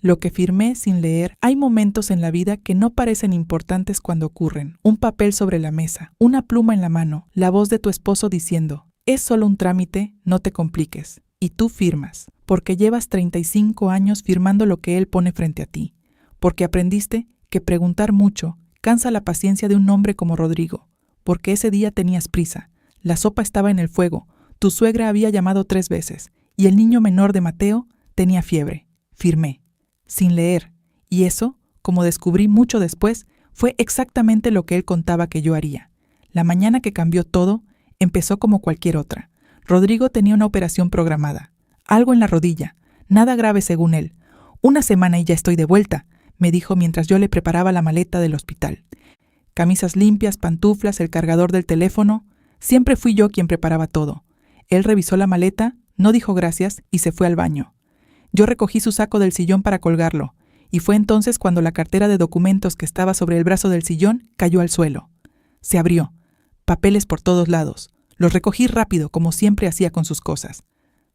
Lo que firmé sin leer. Hay momentos en la vida que no parecen importantes cuando ocurren. Un papel sobre la mesa, una pluma en la mano, la voz de tu esposo diciendo, es solo un trámite, no te compliques. Y tú firmas, porque llevas 35 años firmando lo que él pone frente a ti. Porque aprendiste que preguntar mucho cansa la paciencia de un hombre como Rodrigo. Porque ese día tenías prisa, la sopa estaba en el fuego, tu suegra había llamado 3 veces, y el niño menor de Mateo tenía fiebre. Firmé. Sin leer, y eso, como descubrí mucho después, fue exactamente lo que él contaba que yo haría. La mañana que cambió todo, empezó como cualquier otra. Rodrigo tenía una operación programada, algo en la rodilla, nada grave según él. 1 semana y ya estoy de vuelta, me dijo mientras yo le preparaba la maleta del hospital. Camisas limpias, pantuflas, el cargador del teléfono, siempre fui yo quien preparaba todo. Él revisó la maleta, no dijo gracias y se fue al baño. Yo recogí su saco del sillón para colgarlo, y fue entonces cuando la cartera de documentos que estaba sobre el brazo del sillón cayó al suelo. Se abrió. Papeles por todos lados. Los recogí rápido, como siempre hacía con sus cosas.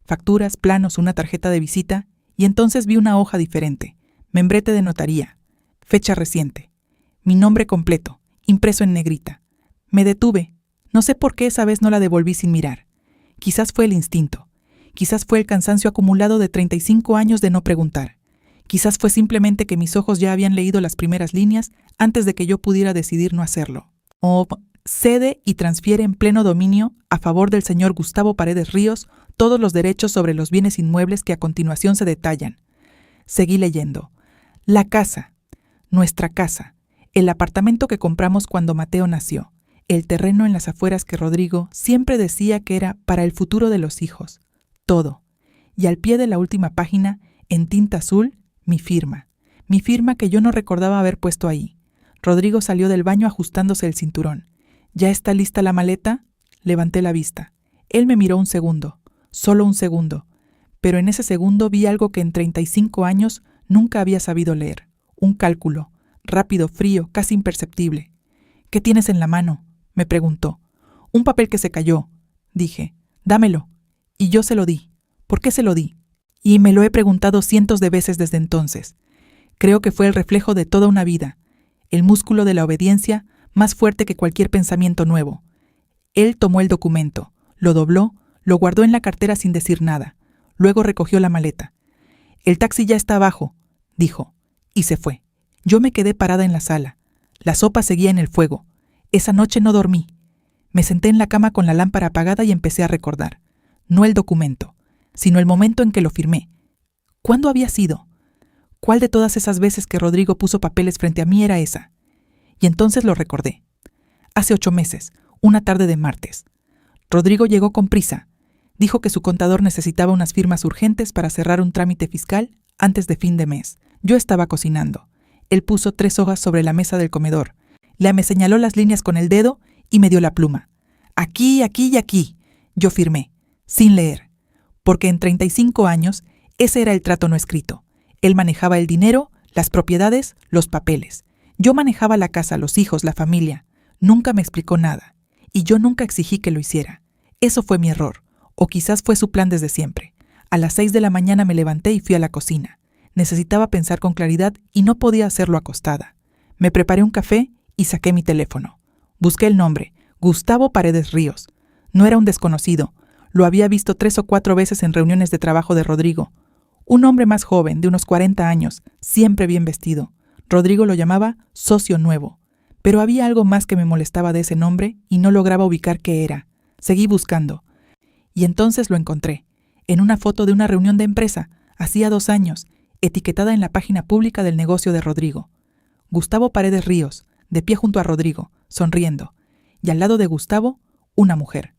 Facturas, planos, una tarjeta de visita, y entonces vi una hoja diferente. Membrete de notaría. Fecha reciente. Mi nombre completo, impreso en negrita. Me detuve. No sé por qué esa vez no la devolví sin mirar. Quizás fue el instinto. Quizás fue el cansancio acumulado de 35 años de no preguntar. Quizás fue simplemente que mis ojos ya habían leído las primeras líneas antes de que yo pudiera decidir no hacerlo. Cede y transfiere en pleno dominio, a favor del señor Gustavo Paredes Ríos, todos los derechos sobre los bienes inmuebles que a continuación se detallan. Seguí leyendo. La casa. Nuestra casa. El apartamento que compramos cuando Mateo nació. El terreno en las afueras que Rodrigo siempre decía que era para el futuro de los hijos. Todo. Y al pie de la última página, en tinta azul, mi firma. Mi firma que yo no recordaba haber puesto ahí. Rodrigo salió del baño ajustándose el cinturón. ¿Ya está lista la maleta? Levanté la vista. Él me miró un segundo. Solo un segundo. Pero en ese segundo vi algo que en 35 años nunca había sabido leer. Un cálculo. Rápido, frío, casi imperceptible. ¿Qué tienes en la mano?, me preguntó. Un papel que se cayó. Dije, dámelo. Y yo se lo di. ¿Por qué se lo di? Y me lo he preguntado cientos de veces desde entonces. Creo que fue el reflejo de toda una vida, el músculo de la obediencia más fuerte que cualquier pensamiento nuevo. Él tomó el documento, lo dobló, lo guardó en la cartera sin decir nada. Luego recogió la maleta. El taxi ya está abajo, dijo, y se fue. Yo me quedé parada en la sala. La sopa seguía en el fuego. Esa noche no dormí. Me senté en la cama con la lámpara apagada y empecé a recordar. No el documento, sino el momento en que lo firmé. ¿Cuándo había sido? ¿Cuál de todas esas veces que Rodrigo puso papeles frente a mí era esa? Y entonces lo recordé. Hace 8 meses, una tarde de martes. Rodrigo llegó con prisa. Dijo que su contador necesitaba unas firmas urgentes para cerrar un trámite fiscal antes de fin de mes. Yo estaba cocinando. Él puso 3 hojas sobre la mesa del comedor. Me señaló las líneas con el dedo y me dio la pluma. Aquí, aquí y aquí. Yo firmé. Sin leer, porque en 35 años ese era el trato no escrito. Él manejaba el dinero, las propiedades, los papeles. Yo manejaba la casa, los hijos, la familia. Nunca me explicó nada, y yo nunca exigí que lo hiciera. Eso fue mi error, o quizás fue su plan desde siempre. A las 6 de la mañana me levanté y fui a la cocina. Necesitaba pensar con claridad y no podía hacerlo acostada. Me preparé un café y saqué mi teléfono. Busqué el nombre, Gustavo Paredes Ríos. No era un desconocido. Lo había visto 3 o 4 veces en reuniones de trabajo de Rodrigo. Un hombre más joven, de unos 40 años, siempre bien vestido. Rodrigo lo llamaba socio nuevo. Pero había algo más que me molestaba de ese nombre y no lograba ubicar qué era. Seguí buscando. Y entonces lo encontré. En una foto de una reunión de empresa, hacía 2 años, etiquetada en la página pública del negocio de Rodrigo. Gustavo Paredes Ríos, de pie junto a Rodrigo, sonriendo. Y al lado de Gustavo, una mujer.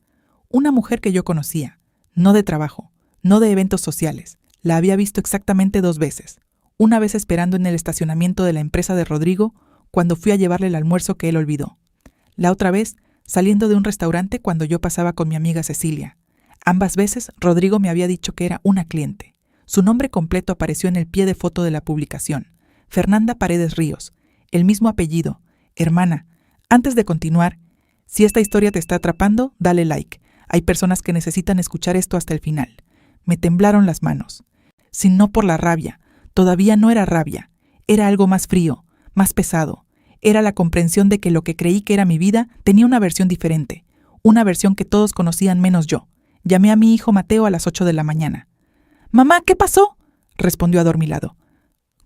Una mujer que yo conocía, no de trabajo, no de eventos sociales. La había visto exactamente 2 veces. Una vez esperando en el estacionamiento de la empresa de Rodrigo, cuando fui a llevarle el almuerzo que él olvidó. La otra vez, saliendo de un restaurante cuando yo pasaba con mi amiga Cecilia. Ambas veces, Rodrigo me había dicho que era una cliente. Su nombre completo apareció en el pie de foto de la publicación. Fernanda Paredes Ríos. El mismo apellido. Hermana, antes de continuar, si esta historia te está atrapando, dale like. Hay personas que necesitan escuchar esto hasta el final. Me temblaron las manos. Si no por la rabia, Todavía no era rabia, era algo más frío, más pesado. Era la comprensión de que lo que creí que era mi vida tenía una versión diferente, una versión que todos conocían menos yo. Llamé a mi hijo Mateo a las 8 de la mañana. «Mamá, ¿qué pasó?», respondió adormilado.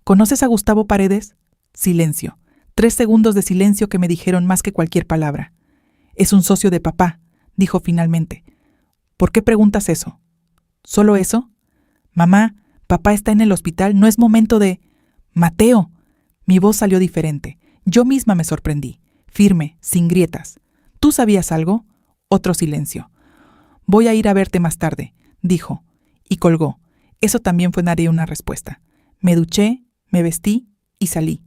«¿Conoces a Gustavo Paredes?». Silencio. 3 segundos de silencio que me dijeron más que cualquier palabra. «Es un socio de papá», dijo finalmente. «¿Por qué preguntas eso?». «¿Solo eso?». «Mamá, papá está en el hospital, no es momento de...». «Mateo». Mi voz salió diferente. Yo misma me sorprendí. Firme, sin grietas. «¿Tú sabías algo?». Otro silencio. «Voy a ir a verte más tarde», dijo. Y colgó. Eso también fue daré una respuesta. Me duché, me vestí y salí.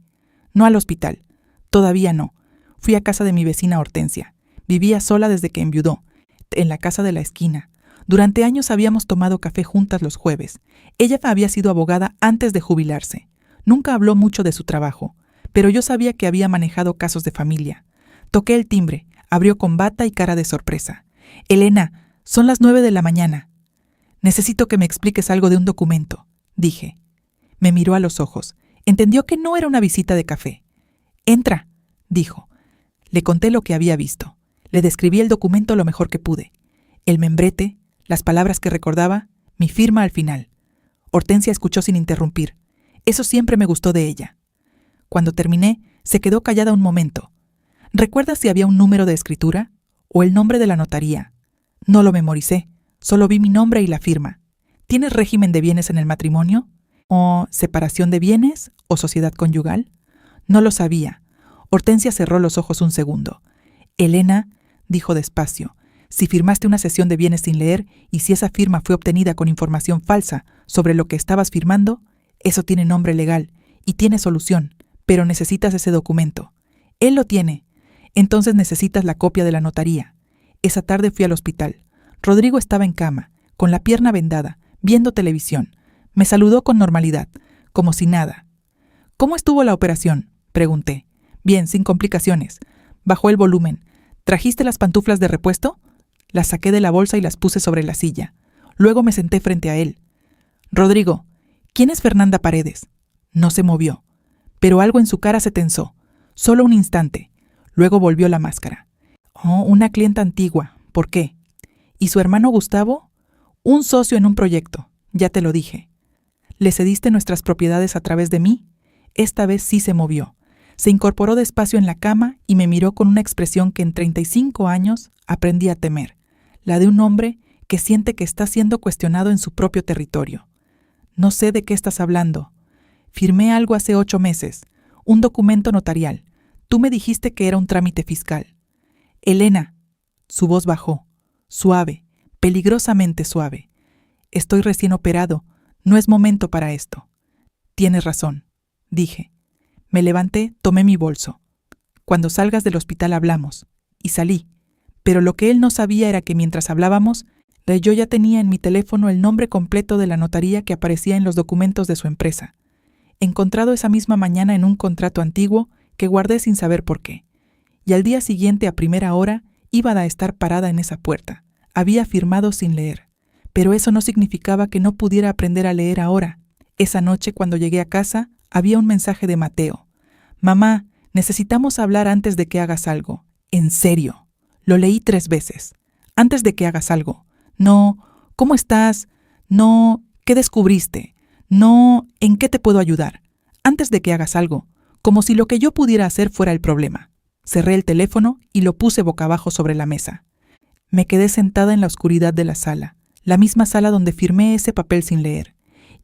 No al hospital. Todavía no. Fui a casa de mi vecina Hortensia. Vivía sola desde que enviudó, en la casa de la esquina. Durante años habíamos tomado café juntas los jueves. Ella había sido abogada antes de jubilarse. Nunca habló mucho de su trabajo, pero yo sabía que había manejado casos de familia. Toqué el timbre, abrió con bata y cara de sorpresa. «Elena, son las 9 de la mañana. Necesito que me expliques algo de un documento», dije. Me miró a los ojos. Entendió que no era una visita de café. «Entra», dijo. Le conté lo que había visto. Le describí el documento lo mejor que pude. El membrete, las palabras que recordaba, mi firma al final. Hortensia escuchó sin interrumpir. Eso siempre me gustó de ella. Cuando terminé, se quedó callada un momento. ¿Recuerdas si había un número de escritura? ¿O el nombre de la notaría? No lo memoricé, solo vi mi nombre y la firma. ¿Tienes régimen de bienes en el matrimonio? ¿O separación de bienes? ¿O sociedad conyugal? No lo sabía. Hortensia cerró los ojos un segundo. «Elena», dijo despacio, «si firmaste una cesión de bienes sin leer y si esa firma fue obtenida con información falsa sobre lo que estabas firmando, eso tiene nombre legal y tiene solución, pero necesitas ese documento. Él lo tiene. Entonces necesitas la copia de la notaría». Esa tarde fui al hospital. Rodrigo estaba en cama, con la pierna vendada, viendo televisión. Me saludó con normalidad, como si nada. «¿Cómo estuvo la operación?», pregunté. «Bien, sin complicaciones». Bajó el volumen. «¿Trajiste las pantuflas de repuesto?». Las saqué de la bolsa y las puse sobre la silla. Luego me senté frente a él. «Rodrigo, ¿quién es Fernanda Paredes?». No se movió, pero algo en su cara se tensó. Solo un instante. Luego volvió la máscara. «Oh, una clienta antigua. ¿Por qué?». «¿Y su hermano Gustavo?». «Un socio en un proyecto. Ya te lo dije». «¿Le cediste nuestras propiedades a través de mí?». Esta vez sí se movió. Se incorporó despacio en la cama y me miró con una expresión que en 35 años aprendí a temer, la de un hombre que siente que está siendo cuestionado en su propio territorio. «No sé de qué estás hablando». «Firmé algo hace 8 meses, un documento notarial. Tú me dijiste que era un trámite fiscal». «Elena», su voz bajó, suave, peligrosamente suave. «Estoy recién operado, no es momento para esto». «Tienes razón», dije. Me levanté, tomé mi bolso. «Cuando salgas del hospital hablamos». Y salí. Pero lo que él no sabía era que mientras hablábamos, yo ya tenía en mi teléfono el nombre completo de la notaría que aparecía en los documentos de su empresa, encontrado esa misma mañana en un contrato antiguo que guardé sin saber por qué. Y al día siguiente, a primera hora, iba a estar parada en esa puerta. Había firmado sin leer. Pero eso no significaba que no pudiera aprender a leer ahora. Esa noche, cuando llegué a casa, había un mensaje de Mateo. «Mamá, necesitamos hablar antes de que hagas algo. En serio». Lo leí 3 veces. «Antes de que hagas algo». No, «¿cómo estás?». No, «¿qué descubriste?». No, «¿en qué te puedo ayudar?». Antes de que hagas algo, como si lo que yo pudiera hacer fuera el problema. Cerré el teléfono y lo puse boca abajo sobre la mesa. Me quedé sentada en la oscuridad de la sala, la misma sala donde firmé ese papel sin leer,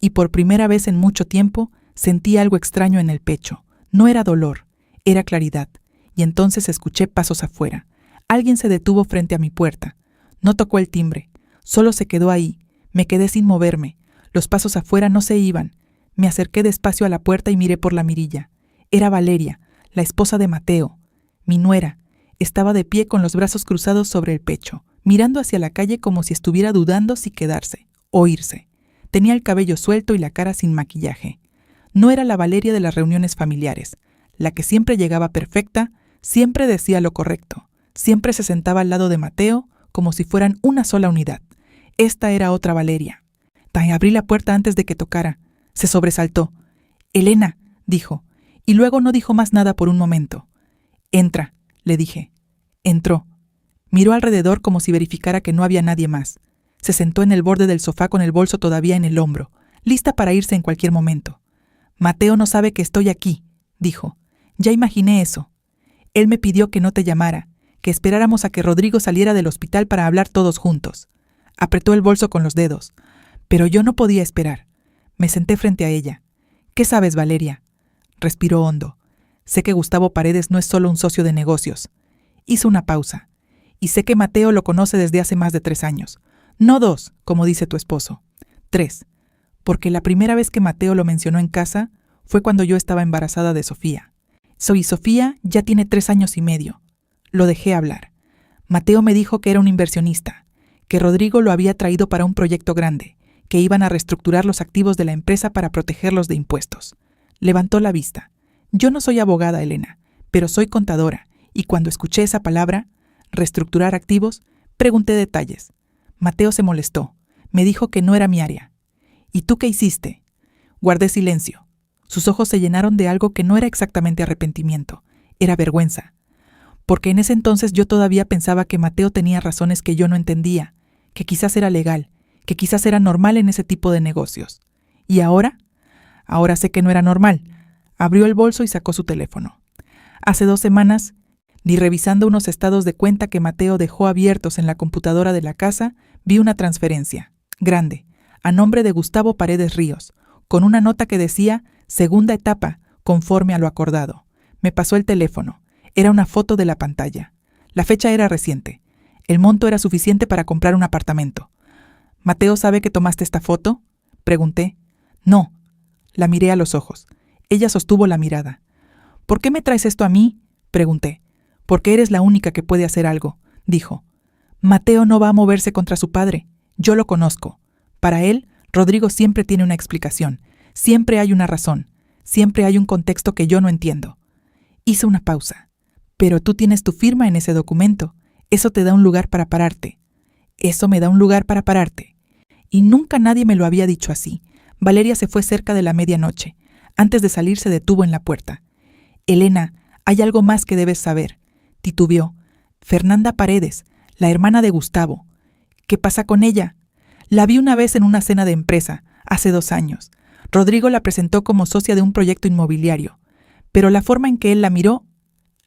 y por primera vez en mucho tiempo sentí algo extraño en el pecho. No era dolor, era claridad, y entonces escuché pasos afuera. Alguien se detuvo frente a mi puerta. No tocó el timbre, solo se quedó ahí. Me quedé sin moverme. Los pasos afuera no se iban. Me acerqué despacio a la puerta y miré por la mirilla. Era Valeria, la esposa de Mateo, mi nuera. Estaba de pie con los brazos cruzados sobre el pecho, mirando hacia la calle como si estuviera dudando si quedarse o irse. Tenía el cabello suelto y la cara sin maquillaje. No era la Valeria de las reuniones familiares, la que siempre llegaba perfecta, siempre decía lo correcto, siempre se sentaba al lado de Mateo como si fueran una sola unidad. Esta era otra Valeria. Abrí la puerta antes de que tocara. Se sobresaltó. Elena, dijo, y luego no dijo más nada por un momento. Entra, le dije. Entró. Miró alrededor como si verificara que no había nadie más. Se sentó en el borde del sofá con el bolso todavía en el hombro, lista para irse en cualquier momento. Mateo no sabe que estoy aquí, dijo. Ya imaginé eso. Él me pidió que no te llamara, que esperáramos a que Rodrigo saliera del hospital para hablar todos juntos. Apretó el bolso con los dedos. Pero yo no podía esperar. Me senté frente a ella. ¿Qué sabes, Valeria? Respiró hondo. Sé que Gustavo Paredes no es solo un socio de negocios. Hizo una pausa. Y sé que Mateo lo conoce desde hace más de 3 años. No 2, como dice tu esposo. 3. Porque la primera vez que Mateo lo mencionó en casa fue cuando yo estaba embarazada de Sofía. Sofía ya tiene 3 años y medio. Lo dejé hablar. Mateo me dijo que era un inversionista, que Rodrigo lo había traído para un proyecto grande, que iban a reestructurar los activos de la empresa para protegerlos de impuestos. Levantó la vista. Yo no soy abogada, Elena, pero soy contadora, y cuando escuché esa palabra, reestructurar activos, pregunté detalles. Mateo se molestó. Me dijo que no era mi área. ¿Y tú qué hiciste? Guardé silencio. Sus ojos se llenaron de algo que no era exactamente arrepentimiento, era vergüenza. Porque en ese entonces yo todavía pensaba que Mateo tenía razones que yo no entendía, que quizás era legal, que quizás era normal en ese tipo de negocios. ¿Y ahora? Ahora sé que no era normal. Abrió el bolso y sacó su teléfono. Hace 2 semanas, ni revisando unos estados de cuenta que Mateo dejó abiertos en la computadora de la casa, vi una transferencia, grande, a nombre de Gustavo Paredes Ríos, con una nota que decía segunda etapa, conforme a lo acordado. Me pasó el teléfono. Era una foto de la pantalla. La fecha era reciente. El monto era suficiente para comprar un apartamento. ¿Mateo sabe que tomaste esta foto? Pregunté. No. La miré a los ojos. Ella sostuvo la mirada. ¿Por qué me traes esto a mí? Pregunté. Porque eres la única que puede hacer algo, dijo. Mateo no va a moverse contra su padre. Yo lo conozco. Para él, Rodrigo siempre tiene una explicación. Siempre hay una razón. Siempre hay un contexto que yo no entiendo. Hice una pausa. Pero tú tienes tu firma en ese documento. Eso te da un lugar para pararte. Eso me da un lugar para pararte. Y nunca nadie me lo había dicho así. Valeria se fue cerca de la medianoche. Antes de salir se detuvo en la puerta. Elena, hay algo más que debes saber. Titubeó. Fernanda Paredes, la hermana de Gustavo. ¿Qué pasa con ella? La vi una vez en una cena de empresa, hace 2 años. Rodrigo la presentó como socia de un proyecto inmobiliario. Pero la forma en que él la miró,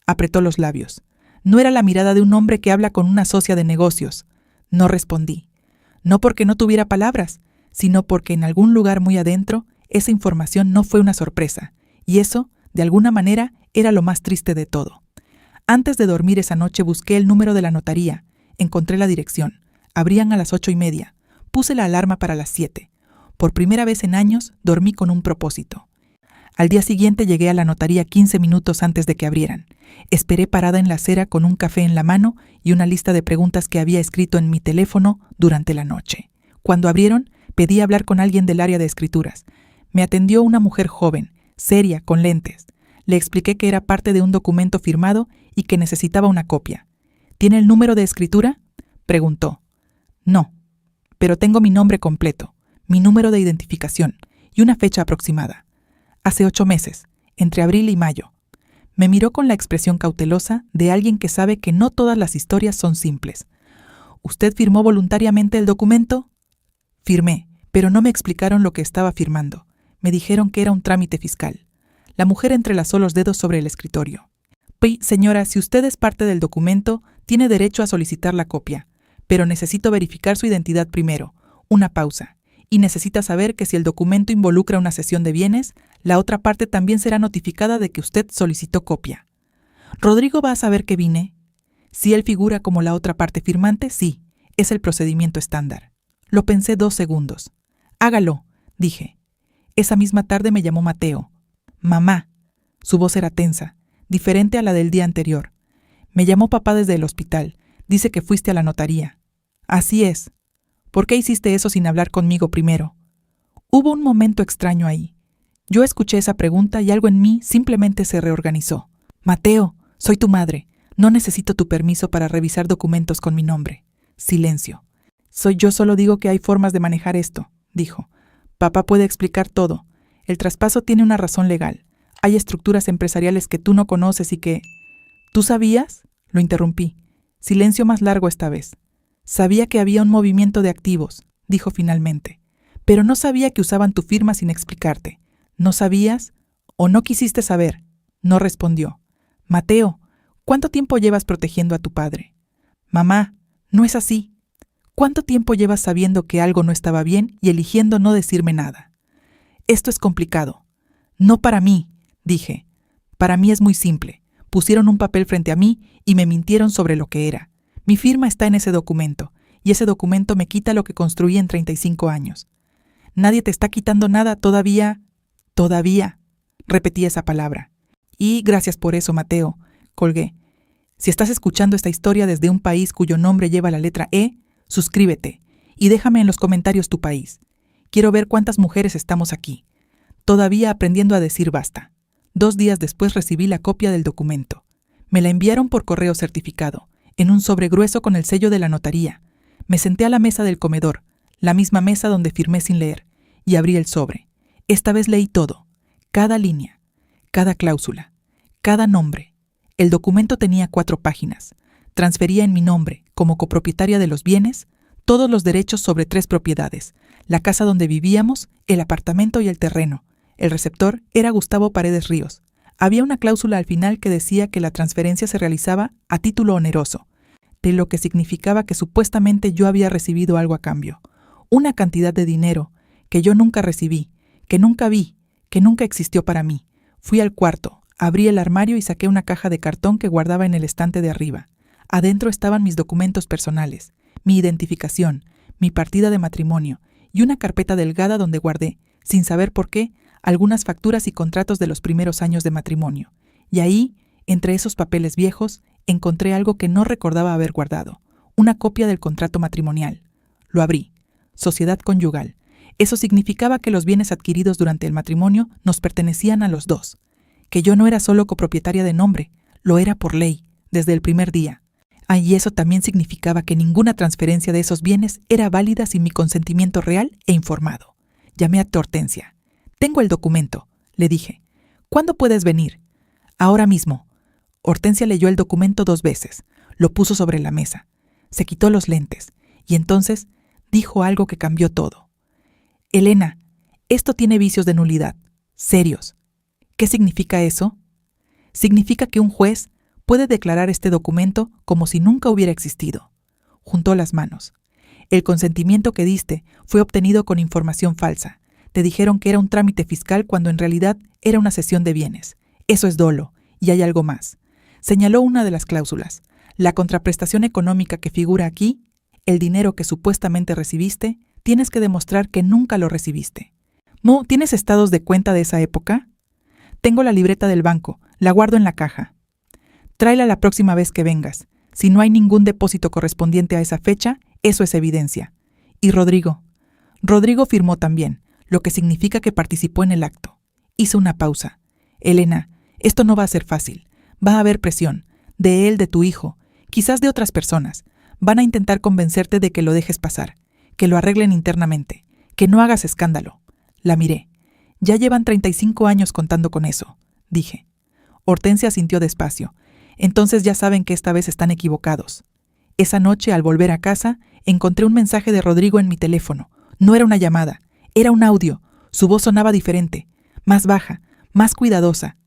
apretó los labios. No era la mirada de un hombre que habla con una socia de negocios. No respondí. No porque no tuviera palabras, sino porque en algún lugar muy adentro esa información no fue una sorpresa. Y eso, de alguna manera, era lo más triste de todo. Antes de dormir esa noche busqué el número de la notaría. Encontré la dirección. Abrían a las 8:30. Puse la alarma para las 7. Por primera vez en años, dormí con un propósito. Al día siguiente llegué a la notaría 15 minutos antes de que abrieran. Esperé parada en la acera con un café en la mano y una lista de preguntas que había escrito en mi teléfono durante la noche. Cuando abrieron, pedí hablar con alguien del área de escrituras. Me atendió una mujer joven, seria, con lentes. Le expliqué que era parte de un documento firmado y que necesitaba una copia. ¿Tiene el número de escritura?, preguntó. No, pero tengo mi nombre completo, mi número de identificación y una fecha aproximada. Hace 8 meses, entre abril y mayo. Me miró con la expresión cautelosa de alguien que sabe que no todas las historias son simples. ¿Usted firmó voluntariamente el documento? Firmé, pero no me explicaron lo que estaba firmando. Me dijeron que era un trámite fiscal. La mujer entrelazó los dedos sobre el escritorio. Señora, si usted es parte del documento, tiene derecho a solicitar la copia, pero necesito verificar su identidad primero. Una pausa. Y necesita saber que si el documento involucra una cesión de bienes, la otra parte también será notificada de que usted solicitó copia. ¿Rodrigo va a saber que vine? Si él figura como la otra parte firmante, sí, es el procedimiento estándar. Lo pensé 2 segundos. Hágalo, dije. Esa misma tarde me llamó Mateo. Mamá. Su voz era tensa, diferente a la del día anterior. Me llamó papá desde el hospital. Dice que fuiste a la notaría. Así es. ¿Por qué hiciste eso sin hablar conmigo primero? Hubo un momento extraño ahí. Yo escuché esa pregunta y algo en mí simplemente se reorganizó. Mateo, soy tu madre. No necesito tu permiso para revisar documentos con mi nombre. Silencio. Yo solo digo que hay formas de manejar esto, dijo. Papá puede explicar todo. El traspaso tiene una razón legal. Hay estructuras empresariales que tú no conoces y que... ¿Tú sabías? Lo interrumpí. Silencio más largo esta vez. Sabía que había un movimiento de activos, dijo finalmente. Pero no sabía que usaban tu firma sin explicarte. ¿No sabías? ¿O no quisiste saber? No respondió. Mateo, ¿cuánto tiempo llevas protegiendo a tu padre? Mamá, no es así. ¿Cuánto tiempo llevas sabiendo que algo no estaba bien y eligiendo no decirme nada? Esto es complicado. No para mí, dije. Para mí es muy simple. Pusieron un papel frente a mí y me mintieron sobre lo que era. Mi firma está en ese documento, y ese documento me quita lo que construí en 35 años. Nadie te está quitando nada todavía. Todavía. Repetí esa palabra. Y gracias por eso, Mateo, colgué. Si estás escuchando esta historia desde un país cuyo nombre lleva la letra E, suscríbete y déjame en los comentarios tu país. Quiero ver cuántas mujeres estamos aquí. Todavía aprendiendo a decir basta. 2 días después recibí la copia del documento. Me la enviaron por correo certificado, en un sobre grueso con el sello de la notaría. Me senté a la mesa del comedor, la misma mesa donde firmé sin leer, y abrí el sobre. Esta vez leí todo, cada línea, cada cláusula, cada nombre. El documento tenía 4 páginas. Transfería en mi nombre, como copropietaria de los bienes, todos los derechos sobre 3 propiedades, la casa donde vivíamos, el apartamento y el terreno. El receptor era Gustavo Paredes Ríos. Había una cláusula al final que decía que la transferencia se realizaba a título oneroso, de lo que significaba que supuestamente yo había recibido algo a cambio. Una cantidad de dinero que yo nunca recibí, que nunca vi, que nunca existió para mí. Fui al cuarto, abrí el armario y saqué una caja de cartón que guardaba en el estante de arriba. Adentro estaban mis documentos personales, mi identificación, mi partida de matrimonio y una carpeta delgada donde guardé, sin saber por qué, algunas facturas y contratos de los primeros años de matrimonio. Y ahí, entre esos papeles viejos, encontré algo que no recordaba haber guardado, una copia del contrato matrimonial. Lo abrí. Sociedad conyugal. Eso significaba que los bienes adquiridos durante el matrimonio nos pertenecían a los dos, que yo no era solo copropietaria de nombre, lo era por ley, desde el primer día. Y eso también significaba que ninguna transferencia de esos bienes era válida sin mi consentimiento real e informado. Llamé a Hortensia. «Tengo el documento», le dije. «¿Cuándo puedes venir?» «Ahora mismo». Hortensia leyó el documento 2 veces, lo puso sobre la mesa, se quitó los lentes y entonces dijo algo que cambió todo. «Elena, esto tiene vicios de nulidad, serios». «¿Qué significa eso?» «Significa que un juez puede declarar este documento como si nunca hubiera existido». Juntó las manos. «El consentimiento que diste fue obtenido con información falsa. Te dijeron que era un trámite fiscal cuando en realidad era una cesión de bienes. Eso es dolo, y hay algo más». Señaló una de las cláusulas. «La contraprestación económica que figura aquí, el dinero que supuestamente recibiste, tienes que demostrar que nunca lo recibiste». «Mo, ¿tienes estados de cuenta de esa época?» «Tengo la libreta del banco, la guardo en la caja». «Tráela la próxima vez que vengas. Si no hay ningún depósito correspondiente a esa fecha, eso es evidencia». «¿Y Rodrigo?» «Rodrigo firmó también, lo que significa que participó en el acto». Hizo una pausa. «Elena, esto no va a ser fácil. Va a haber presión, de él, de tu hijo, quizás de otras personas. Van a intentar convencerte de que lo dejes pasar, que lo arreglen internamente, que no hagas escándalo». La miré. «Ya llevan 35 años contando con eso», dije. Hortensia asintió despacio. «Entonces ya saben que esta vez están equivocados». Esa noche, al volver a casa, encontré un mensaje de Rodrigo en mi teléfono. No era una llamada, era un audio. Su voz sonaba diferente, más baja, más cuidadosa.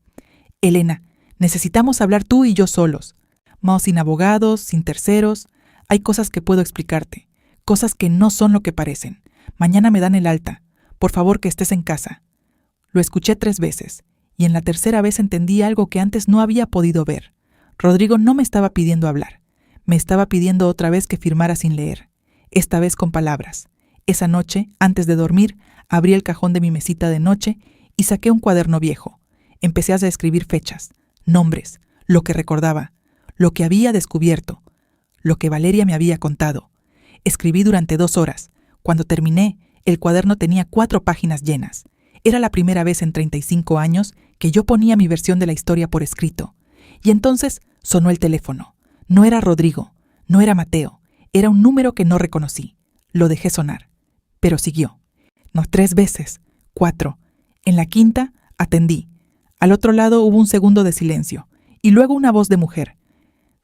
«Elena, necesitamos hablar tú y yo solos. No, sin abogados, sin terceros. Hay cosas que puedo explicarte, cosas que no son lo que parecen. Mañana me dan el alta. Por favor, que estés en casa». Lo escuché 3 veces, y en la tercera vez entendí algo que antes no había podido ver. Rodrigo no me estaba pidiendo hablar. Me estaba pidiendo otra vez que firmara sin leer, esta vez con palabras. Esa noche, antes de dormir, abrí el cajón de mi mesita de noche y saqué un cuaderno viejo. Empecé a escribir fechas, nombres, lo que recordaba, lo que había descubierto, lo que Valeria me había contado. Escribí durante 2 horas. Cuando terminé, el cuaderno tenía 4 páginas llenas. Era la primera vez en 35 años que yo ponía mi versión de la historia por escrito. Y entonces sonó el teléfono. No era Rodrigo, no era Mateo, era un número que no reconocí. Lo dejé sonar, pero siguió. No, 3 veces, 4. En la quinta, atendí. Al otro lado hubo un segundo de silencio, y luego una voz de mujer.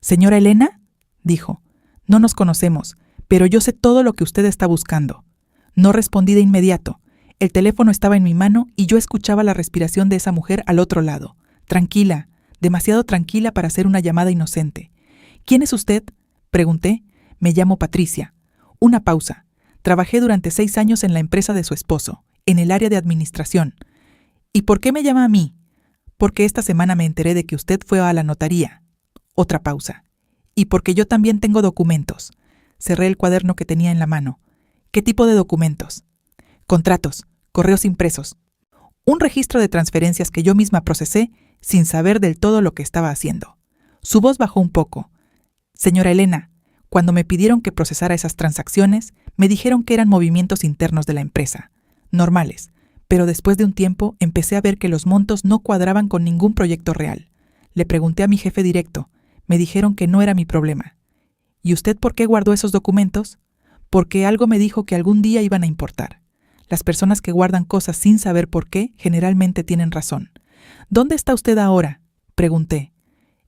«¿Señora Elena?», dijo. «No nos conocemos, pero yo sé todo lo que usted está buscando». No respondí de inmediato. El teléfono estaba en mi mano y yo escuchaba la respiración de esa mujer al otro lado. Tranquila, demasiado tranquila para hacer una llamada inocente. «¿Quién es usted?», pregunté. «Me llamo Patricia». Una pausa. Trabajé durante 6 años en la empresa de su esposo, en el área de administración. «¿Y por qué me llama a mí?». «Porque esta semana me enteré de que usted fue a la notaría». Otra pausa. «Y porque yo también tengo documentos». Cerré el cuaderno que tenía en la mano. «¿Qué tipo de documentos?». «Contratos, correos impresos. Un registro de transferencias que yo misma procesé sin saber del todo lo que estaba haciendo». Su voz bajó un poco. «Señora Elena, cuando me pidieron que procesara esas transacciones, me dijeron que eran movimientos internos de la empresa, normales, pero después de un tiempo empecé a ver que los montos no cuadraban con ningún proyecto real. Le pregunté a mi jefe directo, me dijeron que no era mi problema. ¿Y usted por qué guardó esos documentos?». «Porque algo me dijo que algún día iban a importar. Las personas que guardan cosas sin saber por qué generalmente tienen razón». «¿Dónde está usted ahora?», pregunté.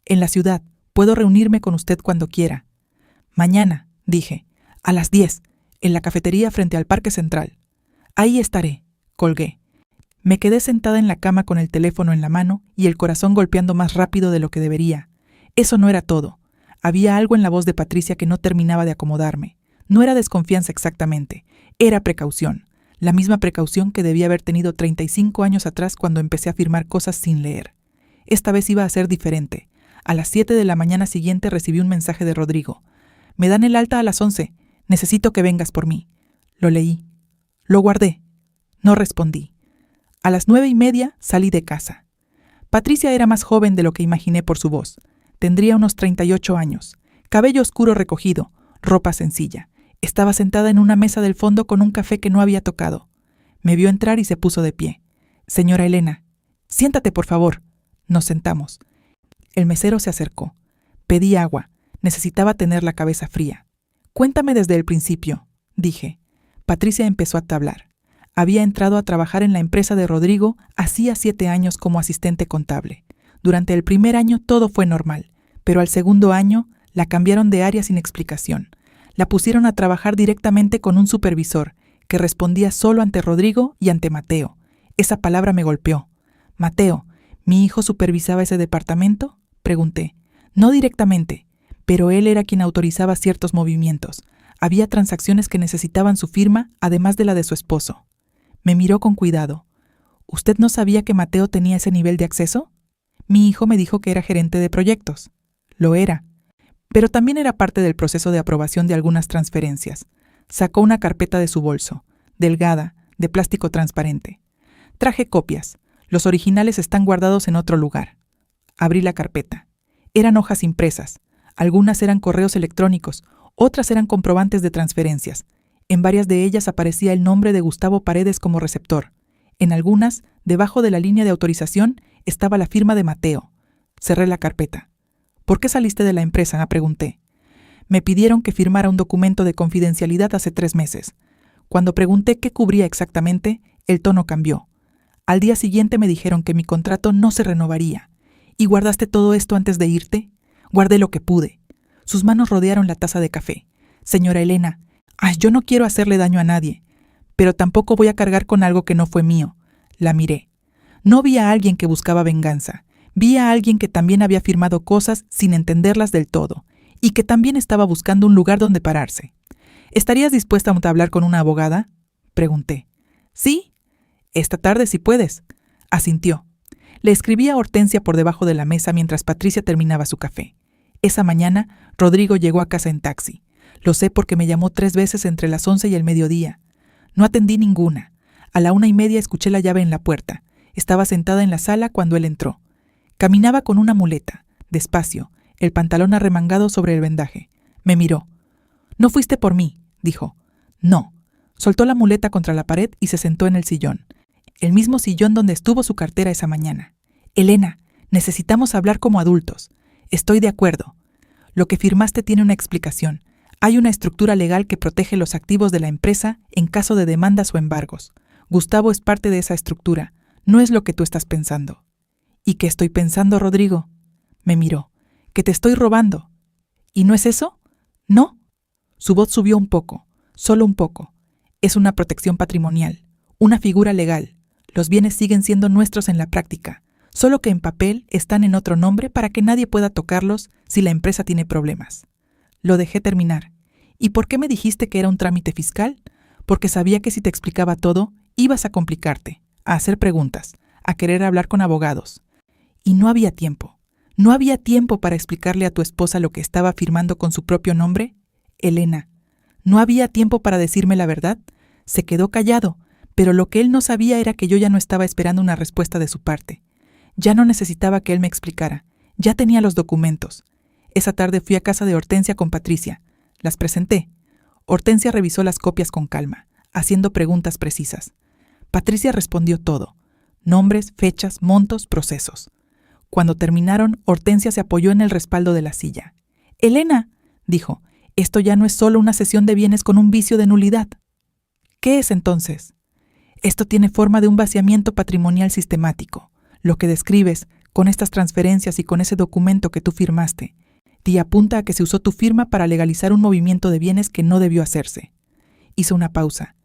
«En la ciudad. Puedo reunirme con usted cuando quiera». «Mañana», dije, «a las 10, en la cafetería frente al Parque Central». «Ahí estaré», colgué. Me quedé sentada en la cama con el teléfono en la mano y el corazón golpeando más rápido de lo que debería. Eso no era todo. Había algo en la voz de Patricia que no terminaba de acomodarme. No era desconfianza exactamente, era precaución. La misma precaución que debía haber tenido 35 años atrás cuando empecé a firmar cosas sin leer. Esta vez iba a ser diferente. A las 7 de la mañana siguiente recibí un mensaje de Rodrigo. «Me dan el alta a las 11. Necesito que vengas por mí». Lo leí. Lo guardé. No respondí. A las 9:30 salí de casa. Patricia era más joven de lo que imaginé por su voz. Tendría unos 38 años. Cabello oscuro recogido, ropa sencilla. Estaba sentada en una mesa del fondo con un café que no había tocado. Me vio entrar y se puso de pie. «Señora Elena, siéntate, por favor». Nos sentamos. El mesero se acercó. Pedí agua. Necesitaba tener la cabeza fría. «Cuéntame desde el principio», dije. Patricia empezó a hablar. Había entrado a trabajar en la empresa de Rodrigo hacía 7 años como asistente contable. Durante el primer año todo fue normal, pero al segundo año la cambiaron de área sin explicación. La pusieron a trabajar directamente con un supervisor, que respondía solo ante Rodrigo y ante Mateo. Esa palabra me golpeó. «Mateo, ¿mi hijo supervisaba ese departamento?», pregunté. «No directamente, pero él era quien autorizaba ciertos movimientos. Había transacciones que necesitaban su firma, además de la de su esposo». Me miró con cuidado. «¿Usted no sabía que Mateo tenía ese nivel de acceso?». «Mi hijo me dijo que era gerente de proyectos». Lo era, pero también era parte del proceso de aprobación de algunas transferencias. Sacó una carpeta de su bolso, delgada, de plástico transparente. «Traje copias. Los originales están guardados en otro lugar». Abrí la carpeta. Eran hojas impresas. Algunas eran correos electrónicos, otras eran comprobantes de transferencias. En varias de ellas aparecía el nombre de Gustavo Paredes como receptor. En algunas, debajo de la línea de autorización, estaba la firma de Mateo. Cerré la carpeta. «¿Por qué saliste de la empresa?», pregunté. «Me pidieron que firmara un documento de confidencialidad hace 3 meses. Cuando pregunté qué cubría exactamente, el tono cambió. Al día siguiente me dijeron que mi contrato no se renovaría. ¿Y guardaste todo esto antes de irte?». «Guardé lo que pude». Sus manos rodearon la taza de café. «Señora Elena, yo no quiero hacerle daño a nadie, pero tampoco voy a cargar con algo que no fue mío». La miré. No vi a alguien que buscaba venganza. Vi a alguien que también había firmado cosas sin entenderlas del todo y que también estaba buscando un lugar donde pararse. «¿Estarías dispuesta a hablar con una abogada?», pregunté. «Sí, esta tarde si puedes», asintió. Le escribí a Hortensia por debajo de la mesa mientras Patricia terminaba su café. Esa mañana, Rodrigo llegó a casa en taxi. Lo sé porque me llamó 3 veces entre las 11 y el mediodía. No atendí ninguna. A la 1:30 escuché la llave en la puerta. Estaba sentada en la sala cuando él entró. Caminaba con una muleta, despacio, el pantalón arremangado sobre el vendaje. Me miró. «No fuiste por mí», dijo. «No». Soltó la muleta contra la pared y se sentó en el sillón. El mismo sillón donde estuvo su cartera esa mañana. «Elena, necesitamos hablar como adultos». «Estoy de acuerdo. Lo que firmaste tiene una explicación. Hay una estructura legal que protege los activos de la empresa en caso de demandas o embargos. Gustavo es parte de esa estructura. no es lo que tú estás pensando. ¿Y qué estoy pensando, Rodrigo? Me miró. Que te estoy robando. ¿Y no es eso? No. Su voz subió un poco, solo un poco. Es una protección patrimonial, una figura legal. Los bienes siguen siendo nuestros en la práctica, solo que en papel están en otro nombre para que nadie pueda tocarlos si la empresa tiene problemas. Lo dejé terminar. ¿Y por qué me dijiste que era un trámite fiscal? Porque sabía que si te explicaba todo, ibas a complicarte, a hacer preguntas, a querer hablar con abogados. Y no había tiempo. ¿No había tiempo para explicarle a tu esposa lo que estaba firmando con su propio nombre? Elena. ¿No había tiempo para decirme la verdad? Se quedó callado, pero lo que él no sabía era que yo ya no estaba esperando una respuesta de su parte. Ya no necesitaba que él me explicara. Ya tenía los documentos. Esa tarde fui a casa de Hortensia con Patricia. Las presenté. Hortensia revisó las copias con calma, haciendo preguntas precisas. Patricia respondió todo. Nombres, fechas, montos, procesos. Cuando terminaron, Hortensia se apoyó en el respaldo de la silla. «Elena», dijo, «esto ya no es solo una cesión de bienes con un vicio de nulidad». «¿Qué es entonces?» «Esto tiene forma de un vaciamiento patrimonial sistemático. Lo que describes, con estas transferencias y con ese documento que tú firmaste, te apunta a que se usó tu firma para legalizar un movimiento de bienes que no debió hacerse». Hizo una pausa.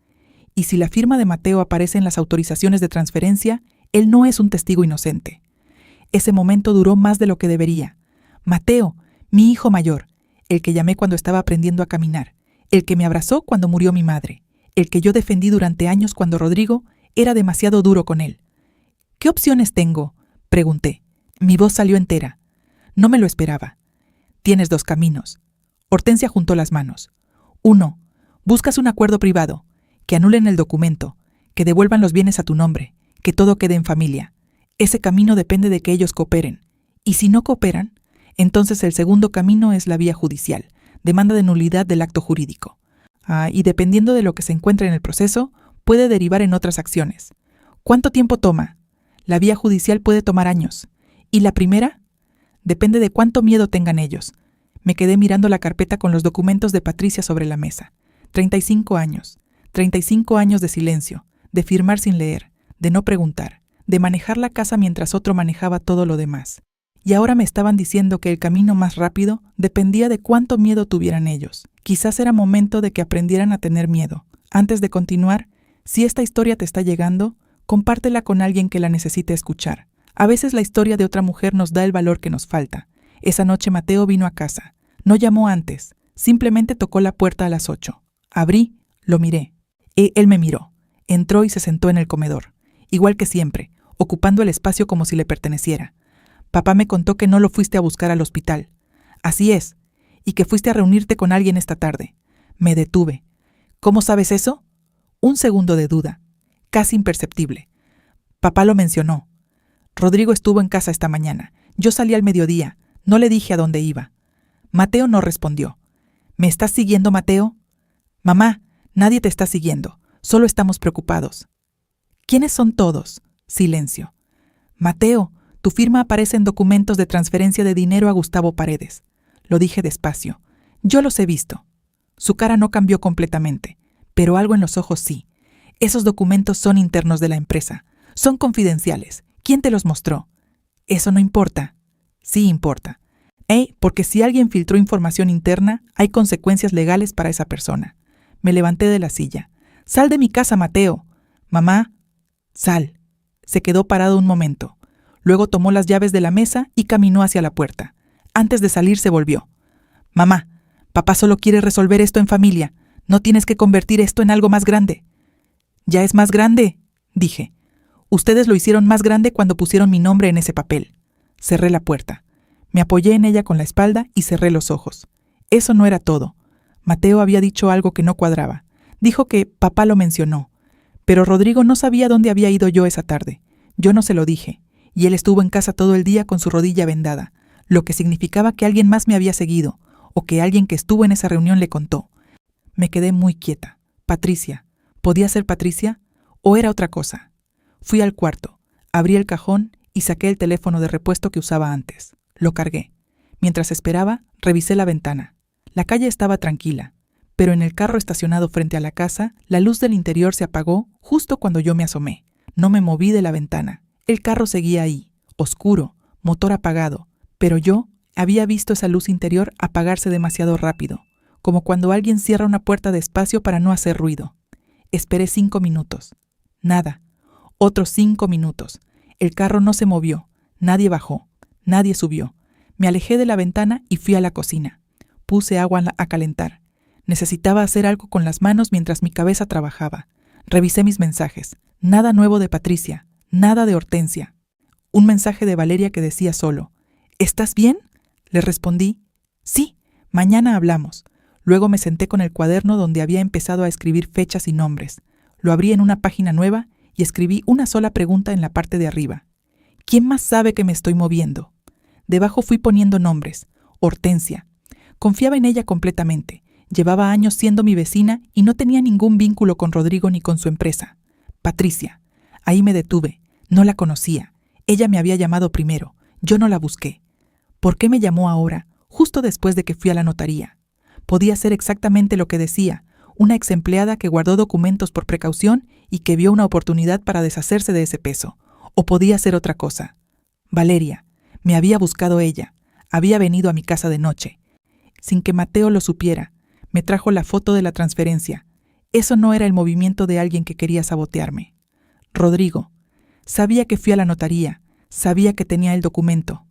«Y si la firma de Mateo aparece en las autorizaciones de transferencia, él no es un testigo inocente». Ese momento duró más de lo que debería. Mateo, mi hijo mayor, el que llamé cuando estaba aprendiendo a caminar, el que me abrazó cuando murió mi madre, el que yo defendí durante años cuando Rodrigo era demasiado duro con él. «¿Qué opciones tengo?», pregunté. Mi voz salió entera. No me lo esperaba. «Tienes dos caminos». Hortensia juntó las manos. 1. Buscas un acuerdo privado, que anulen el documento, que devuelvan los bienes a tu nombre, que todo quede en familia. Ese camino depende de que ellos cooperen. Y si no cooperan, entonces el segundo camino es la vía judicial, demanda de nulidad del acto jurídico. Y dependiendo de lo que se encuentre en el proceso, puede derivar en otras acciones. ¿Cuánto tiempo toma? La vía judicial puede tomar años. ¿Y la primera? Depende de cuánto miedo tengan ellos. Me quedé mirando la carpeta con los documentos de Patricia sobre la mesa. 35 años. 35 años de silencio, de firmar sin leer, de no preguntar, de manejar la casa mientras otro manejaba todo lo demás. Y ahora me estaban diciendo que el camino más rápido dependía de cuánto miedo tuvieran ellos. Quizás era momento de que aprendieran a tener miedo. Antes de continuar, si esta historia te está llegando, compártela con alguien que la necesite escuchar. A veces la historia de otra mujer nos da el valor que nos falta. Esa noche Mateo vino a casa. No llamó antes. Simplemente tocó la puerta a las 8. Abrí, lo miré. Él me miró. Entró y se sentó en el comedor. Igual que siempre, ocupando el espacio como si le perteneciera. Papá me contó que no lo fuiste a buscar al hospital. Así es. Y que fuiste a reunirte con alguien esta tarde. Me detuve. ¿Cómo sabes eso? Un segundo de duda. Casi imperceptible. Papá lo mencionó. Rodrigo estuvo en casa esta mañana. Yo salí al mediodía. No le dije a dónde iba. Mateo no respondió. ¿Me estás siguiendo, Mateo? Mamá, nadie te está siguiendo. Solo estamos preocupados. ¿Quiénes son todos? Silencio. Mateo, tu firma aparece en documentos de transferencia de dinero a Gustavo Paredes. Lo dije despacio. Yo los he visto. Su cara no cambió completamente, pero algo en los ojos sí. Esos documentos son internos de la empresa. Son confidenciales. ¿Quién te los mostró? Eso no importa. Sí importa. Porque si alguien filtró información interna, hay consecuencias legales para esa persona. Me levanté de la silla. «Sal de mi casa, Mateo». «Mamá». «Sal». Se quedó parado un momento. Luego tomó las llaves de la mesa y caminó hacia la puerta. Antes de salir se volvió. «Mamá, papá solo quiere resolver esto en familia. No tienes que convertir esto en algo más grande». «Ya es más grande», dije. «Ustedes lo hicieron más grande cuando pusieron mi nombre en ese papel». Cerré la puerta. Me apoyé en ella con la espalda y cerré los ojos. Eso no era todo. Mateo había dicho algo que no cuadraba. Dijo que papá lo mencionó. Pero Rodrigo no sabía dónde había ido yo esa tarde. Yo no se lo dije. Y él estuvo en casa todo el día con su rodilla vendada, lo que significaba que alguien más me había seguido, o que alguien que estuvo en esa reunión le contó. Me quedé muy quieta. Patricia. ¿Podía ser Patricia? ¿O era otra cosa? Fui al cuarto, abrí el cajón y saqué el teléfono de repuesto que usaba antes. Lo cargué. Mientras esperaba, revisé la ventana. La calle estaba tranquila, pero en el carro estacionado frente a la casa, la luz del interior se apagó justo cuando yo me asomé. No me moví de la ventana. El carro seguía ahí, oscuro, motor apagado, pero yo había visto esa luz interior apagarse demasiado rápido, como cuando alguien cierra una puerta despacio para no hacer ruido. Esperé 5 minutos. Nada. Otros 5 minutos. El carro no se movió. Nadie bajó. Nadie subió. Me alejé de la ventana y fui a la cocina. Puse agua a calentar. Necesitaba hacer algo con las manos mientras mi cabeza trabajaba. Revisé mis mensajes. Nada nuevo de Patricia. Nada de Hortensia. Un mensaje de Valeria que decía solo: ¿estás bien? Le respondí: sí, mañana hablamos. Luego me senté con el cuaderno donde había empezado a escribir fechas y nombres. Lo abrí en una página nueva y escribí una sola pregunta en la parte de arriba. ¿Quién más sabe que me estoy moviendo? Debajo fui poniendo nombres. Hortensia. Confiaba en ella completamente. Llevaba años siendo mi vecina y no tenía ningún vínculo con Rodrigo ni con su empresa. Patricia. Ahí me detuve. No la conocía. Ella me había llamado primero. Yo no la busqué. ¿Por qué me llamó ahora, justo después de que fui a la notaría? Podía ser exactamente lo que decía, una ex empleada que guardó documentos por precaución y que vio una oportunidad para deshacerse de ese peso. O podía ser otra cosa. Valeria. Me había buscado ella. Había venido a mi casa de noche. Sin que Mateo lo supiera, me trajo la foto de la transferencia. Eso no era el movimiento de alguien que quería sabotearme. Rodrigo. Sabía que fui a la notaría. Sabía que tenía el documento.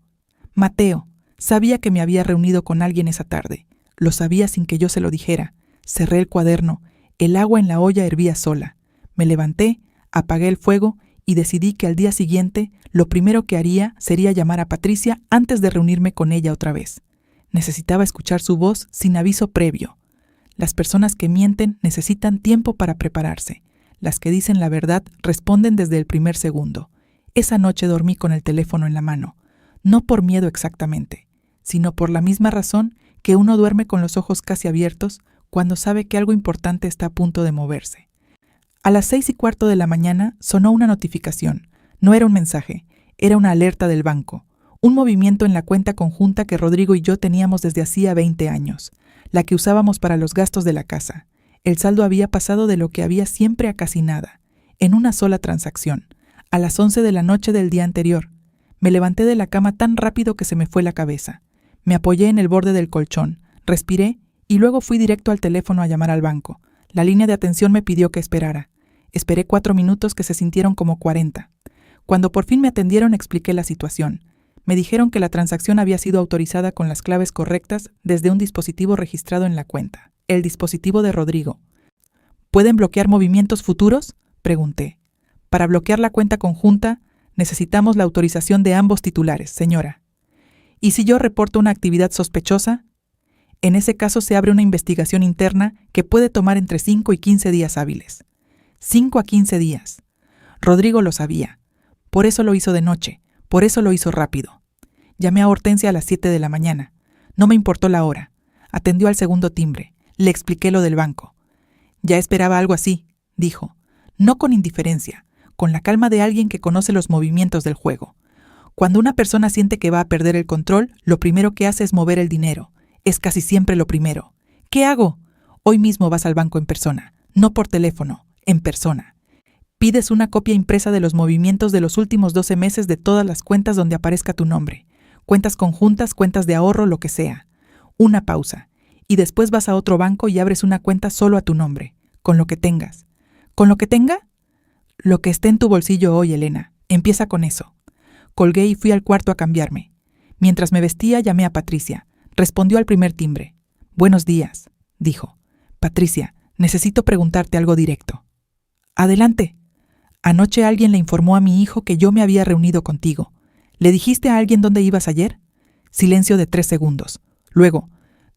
Mateo. Sabía que me había reunido con alguien esa tarde. Lo sabía sin que yo se lo dijera. Cerré el cuaderno. El agua en la olla hervía sola. Me levanté, apagué el fuego y decidí que al día siguiente lo primero que haría sería llamar a Patricia antes de reunirme con ella otra vez. Necesitaba escuchar su voz sin aviso previo. Las personas que mienten necesitan tiempo para prepararse. Las que dicen la verdad responden desde el primer segundo. Esa noche dormí con el teléfono en la mano. No por miedo exactamente, sino por la misma razón que uno duerme con los ojos casi abiertos cuando sabe que algo importante está a punto de moverse. A las 6:15 de la mañana sonó una notificación. No era un mensaje, era una alerta del banco. Un movimiento en la cuenta conjunta que Rodrigo y yo teníamos desde hacía 20 años, la que usábamos para los gastos de la casa. El saldo había pasado de lo que había siempre a casi nada, en una sola transacción, a las 11 de la noche del día anterior. Me levanté de la cama tan rápido que se me fue la cabeza. Me apoyé en el borde del colchón, respiré y luego fui directo al teléfono a llamar al banco. La línea de atención me pidió que esperara. Esperé 4 minutos que se sintieron como 40. Cuando por fin me atendieron expliqué la situación. Me dijeron que la transacción había sido autorizada con las claves correctas desde un dispositivo registrado en la cuenta, el dispositivo de Rodrigo. ¿Pueden bloquear movimientos futuros?, pregunté. Para bloquear la cuenta conjunta, necesitamos la autorización de ambos titulares, señora. ¿Y si yo reporto una actividad sospechosa? En ese caso se abre una investigación interna que puede tomar entre 5 y 15 días hábiles. 5 a 15 días. Rodrigo lo sabía. Por eso lo hizo de noche. Por eso lo hizo rápido. Llamé a Hortensia a las 7 de la mañana. No me importó la hora. Atendió al segundo timbre. Le expliqué lo del banco. Ya esperaba algo así, dijo. No con indiferencia, con la calma de alguien que conoce los movimientos del juego. Cuando una persona siente que va a perder el control, lo primero que hace es mover el dinero. Es casi siempre lo primero. ¿Qué hago? Hoy mismo vas al banco en persona, no por teléfono, en persona. Pides una copia impresa de los movimientos de los últimos 12 meses de todas las cuentas donde aparezca tu nombre. Cuentas conjuntas, cuentas de ahorro, lo que sea. Una pausa. Y después vas a otro banco y abres una cuenta solo a tu nombre, con lo que tengas. ¿Con lo que tenga? Lo que esté en tu bolsillo hoy, Elena. Empieza con eso. Colgué y fui al cuarto a cambiarme. Mientras me vestía, llamé a Patricia. Respondió al primer timbre. Buenos días, dijo. Patricia, necesito preguntarte algo directo. Adelante. Anoche alguien le informó a mi hijo que yo me había reunido contigo. ¿Le dijiste a alguien dónde ibas ayer? Silencio de 3 segundos. Luego,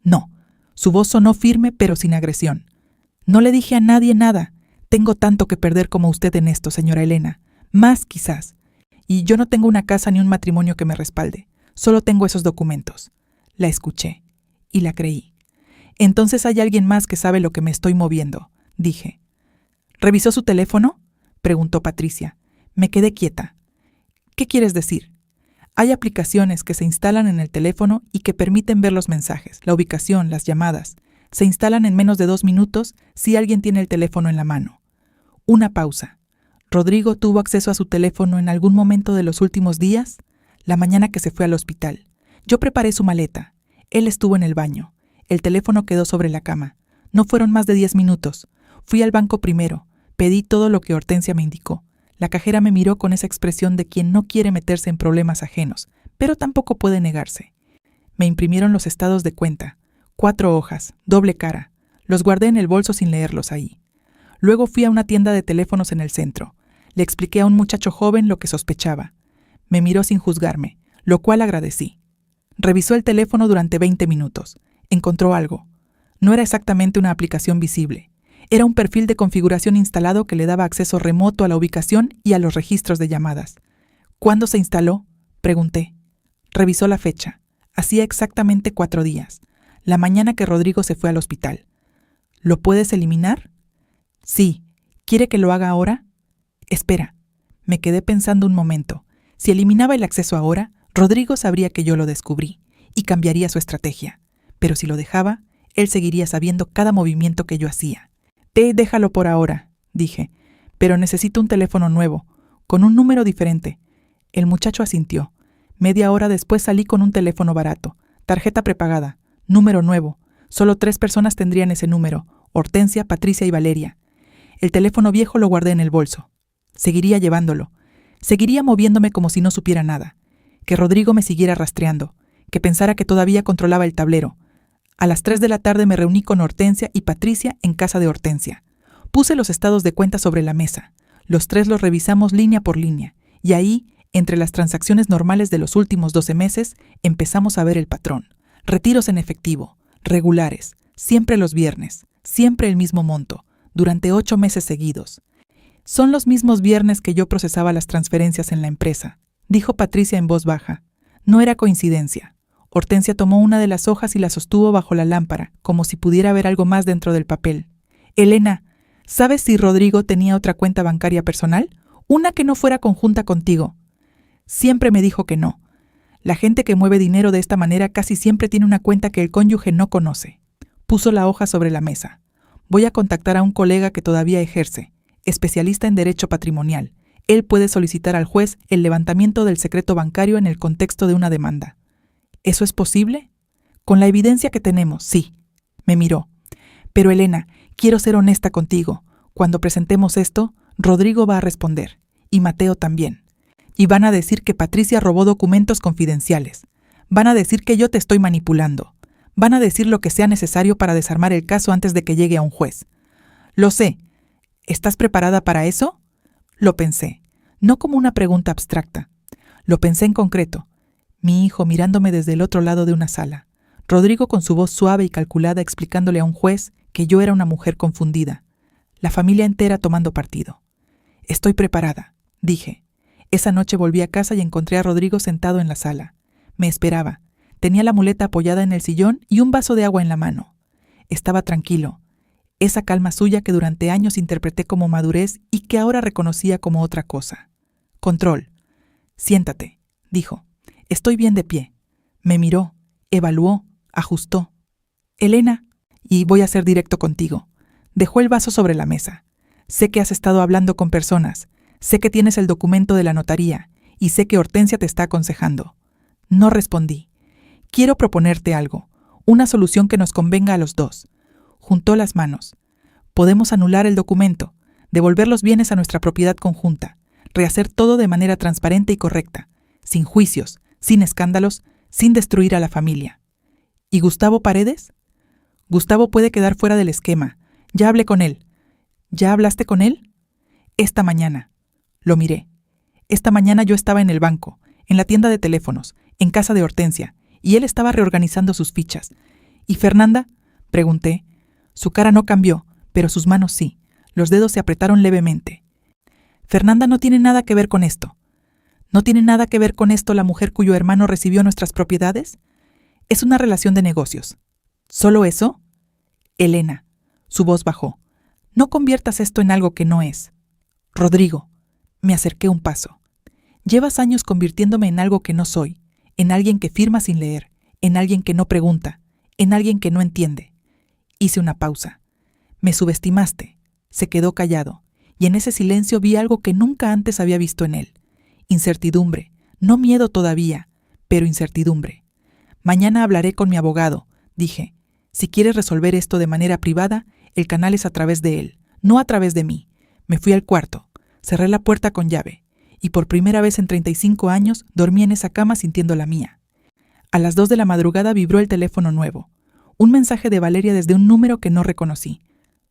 no. Su voz sonó firme pero sin agresión. No le dije a nadie nada. Tengo tanto que perder como usted en esto, señora Elena. Más quizás. Y yo no tengo una casa ni un matrimonio que me respalde. Solo tengo esos documentos. La escuché. Y la creí. Entonces hay alguien más que sabe lo que me estoy moviendo, dije. ¿Revisó su teléfono?, preguntó Patricia. Me quedé quieta. ¿Qué quieres decir? Hay aplicaciones que se instalan en el teléfono y que permiten ver los mensajes, la ubicación, las llamadas. Se instalan en menos de 2 minutos si alguien tiene el teléfono en la mano. Una pausa. ¿Rodrigo tuvo acceso a su teléfono en algún momento de los últimos días? La mañana que se fue al hospital. Yo preparé su maleta. Él estuvo en el baño. El teléfono quedó sobre la cama. No fueron más de 10 minutos. Fui al banco primero. Pedí todo lo que Hortensia me indicó. La cajera me miró con esa expresión de quien no quiere meterse en problemas ajenos, pero tampoco puede negarse. Me imprimieron los estados de cuenta. 4 hojas, doble cara. Los guardé en el bolso sin leerlos ahí. Luego fui a una tienda de teléfonos en el centro. Le expliqué a un muchacho joven lo que sospechaba. Me miró sin juzgarme, lo cual agradecí. Revisó el teléfono durante 20 minutos. Encontró algo. No era exactamente una aplicación visible. Era un perfil de configuración instalado que le daba acceso remoto a la ubicación y a los registros de llamadas. ¿Cuándo se instaló?, pregunté. Revisó la fecha. Hacía exactamente 4 días. La mañana que Rodrigo se fue al hospital. ¿Lo puedes eliminar? Sí. ¿Quiere que lo haga ahora? Espera. Me quedé pensando un momento. Si eliminaba el acceso ahora, Rodrigo sabría que yo lo descubrí y cambiaría su estrategia. Pero si lo dejaba, él seguiría sabiendo cada movimiento que yo hacía. Déjalo por ahora, dije, pero necesito un teléfono nuevo, con un número diferente. El muchacho asintió. Media hora después salí con un teléfono barato, tarjeta prepagada, número nuevo. Solo 3 personas tendrían ese número: Hortensia, Patricia y Valeria. El teléfono viejo lo guardé en el bolso. Seguiría llevándolo. Seguiría moviéndome como si no supiera nada. Que Rodrigo me siguiera rastreando. Que pensara que todavía controlaba el tablero. A las 3 de la tarde me reuní con Hortensia y Patricia en casa de Hortensia. Puse los estados de cuenta sobre la mesa. Los 3 los revisamos línea por línea. Y ahí, entre las transacciones normales de los últimos 12 meses, empezamos a ver el patrón. Retiros en efectivo, regulares, siempre los viernes, siempre el mismo monto, durante 8 meses seguidos. Son los mismos viernes que yo procesaba las transferencias en la empresa, dijo Patricia en voz baja. No era coincidencia. Hortensia tomó una de las hojas y la sostuvo bajo la lámpara, como si pudiera ver algo más dentro del papel. Elena, ¿sabes si Rodrigo tenía otra cuenta bancaria personal? Una que no fuera conjunta contigo. Siempre me dijo que no. La gente que mueve dinero de esta manera casi siempre tiene una cuenta que el cónyuge no conoce. Puso la hoja sobre la mesa. Voy a contactar a un colega que todavía ejerce, especialista en derecho patrimonial. Él puede solicitar al juez el levantamiento del secreto bancario en el contexto de una demanda. ¿Eso es posible? Con la evidencia que tenemos, sí. Me miró. Pero Elena, quiero ser honesta contigo. Cuando presentemos esto, Rodrigo va a responder. Y Mateo también. Y van a decir que Patricia robó documentos confidenciales. Van a decir que yo te estoy manipulando. Van a decir lo que sea necesario para desarmar el caso antes de que llegue a un juez. Lo sé. ¿Estás preparada para eso? Lo pensé. No como una pregunta abstracta. Lo pensé en concreto. Mi hijo mirándome desde el otro lado de una sala. Rodrigo con su voz suave y calculada explicándole a un juez que yo era una mujer confundida. La familia entera tomando partido. Estoy preparada, dije. Esa noche volví a casa y encontré a Rodrigo sentado en la sala. Me esperaba. Tenía la muleta apoyada en el sillón y un vaso de agua en la mano. Estaba tranquilo. Esa calma suya que durante años interpreté como madurez y que ahora reconocía como otra cosa. Control. Siéntate, dijo. Estoy bien de pie. Me miró, evaluó, ajustó. Elena, y voy a ser directo contigo. Dejó el vaso sobre la mesa. Sé que has estado hablando con personas. Sé que tienes el documento de la notaría y sé que Hortensia te está aconsejando. No respondí. Quiero proponerte algo, una solución que nos convenga a los dos. Juntó las manos. Podemos anular el documento, devolver los bienes a nuestra propiedad conjunta, rehacer todo de manera transparente y correcta, sin juicios, sin escándalos, sin destruir a la familia. ¿Y Gustavo Paredes? Gustavo puede quedar fuera del esquema. Ya hablé con él. ¿Ya hablaste con él? Esta mañana. Lo miré. Esta mañana yo estaba en el banco, en la tienda de teléfonos, en casa de Hortensia, y él estaba reorganizando sus fichas. ¿Y Fernanda? Pregunté. Su cara no cambió, pero sus manos sí. Los dedos se apretaron levemente. Fernanda no tiene nada que ver con esto. ¿No tiene nada que ver con esto la mujer cuyo hermano recibió nuestras propiedades? Es una relación de negocios. ¿Solo eso? Elena. Su voz bajó. No conviertas esto en algo que no es. Rodrigo. Me acerqué un paso. Llevas años convirtiéndome en algo que no soy, en alguien que firma sin leer, en alguien que no pregunta, en alguien que no entiende. Hice una pausa. Me subestimaste. Se quedó callado, y en ese silencio vi algo que nunca antes había visto en él. Incertidumbre, no miedo todavía, pero incertidumbre. Mañana hablaré con mi abogado, dije. Si quieres resolver esto de manera privada, el canal es a través de él, no a través de mí. Me fui al cuarto, cerré la puerta con llave, y por primera vez en 35 años dormí en esa cama sintiendo la mía. A las 2 de la madrugada vibró el teléfono nuevo. Un mensaje de Valeria desde un número que no reconocí.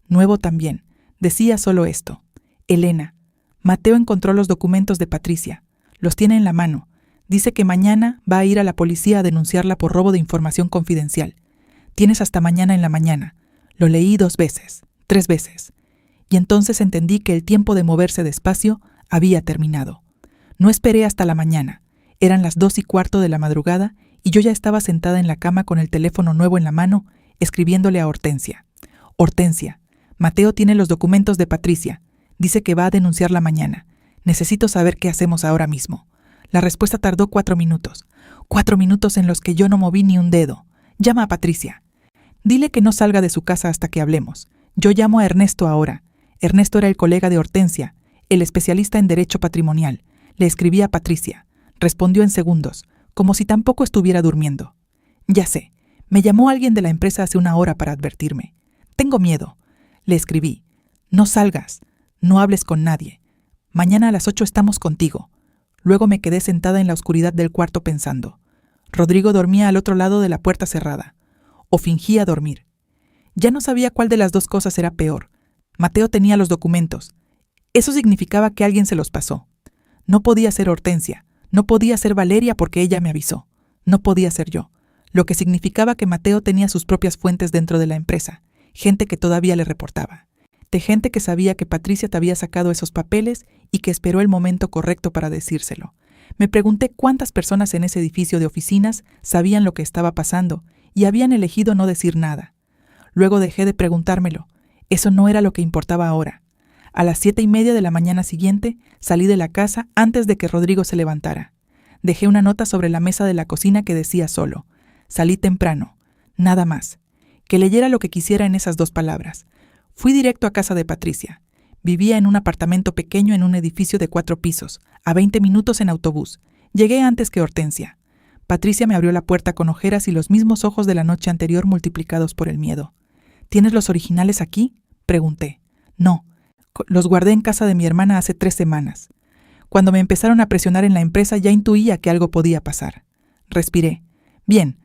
Nuevo también. Decía solo esto. Elena, Mateo encontró los documentos de Patricia. Los tiene en la mano. Dice que mañana va a ir a la policía a denunciarla por robo de información confidencial. Tienes hasta mañana en la mañana. Lo leí 2 veces, 3 veces. Y entonces entendí que el tiempo de moverse despacio había terminado. No esperé hasta la mañana. Eran las 2:15 de la madrugada y yo ya estaba sentada en la cama con el teléfono nuevo en la mano, escribiéndole a Hortensia. Hortensia, Mateo tiene los documentos de Patricia. Dice que va a denunciarla mañana. Necesito saber qué hacemos ahora mismo. La respuesta tardó 4 minutos. 4 minutos en los que yo no moví ni un dedo. Llama a Patricia. Dile que no salga de su casa hasta que hablemos. Yo llamo a Ernesto ahora. Ernesto era el colega de Hortensia, el especialista en derecho patrimonial. Le escribí a Patricia. Respondió en segundos, como si tampoco estuviera durmiendo. Ya sé, me llamó alguien de la empresa hace 1 hora para advertirme. Tengo miedo. Le escribí. No salgas, no hables con nadie. Mañana a las 8 estamos contigo. Luego me quedé sentada en la oscuridad del cuarto pensando. Rodrigo dormía al otro lado de la puerta cerrada. O fingía dormir. Ya no sabía cuál de las 2 cosas era peor. Mateo tenía los documentos. Eso significaba que alguien se los pasó. No podía ser Hortensia. No podía ser Valeria porque ella me avisó. No podía ser yo. Lo que significaba que Mateo tenía sus propias fuentes dentro de la empresa. Gente que todavía le reportaba. De gente que sabía que Patricia te había sacado esos papeles y que esperó el momento correcto para decírselo. Me pregunté cuántas personas en ese edificio de oficinas sabían lo que estaba pasando y habían elegido no decir nada. Luego dejé de preguntármelo. Eso no era lo que importaba ahora. A las 7:30 de la mañana siguiente salí de la casa antes de que Rodrigo se levantara. Dejé una nota sobre la mesa de la cocina que decía solo: salí temprano, nada más. Que leyera lo que quisiera en esas 2 palabras. Fui directo a casa de Patricia. Vivía en un apartamento pequeño en un edificio de 4 pisos, a 20 minutos en autobús. Llegué antes que Hortensia. Patricia me abrió la puerta con ojeras y los mismos ojos de la noche anterior multiplicados por el miedo. ¿Tienes los originales aquí?, pregunté. No, los guardé en casa de mi hermana hace 3 semanas. Cuando me empezaron a presionar en la empresa ya intuía que algo podía pasar. Respiré. Bien,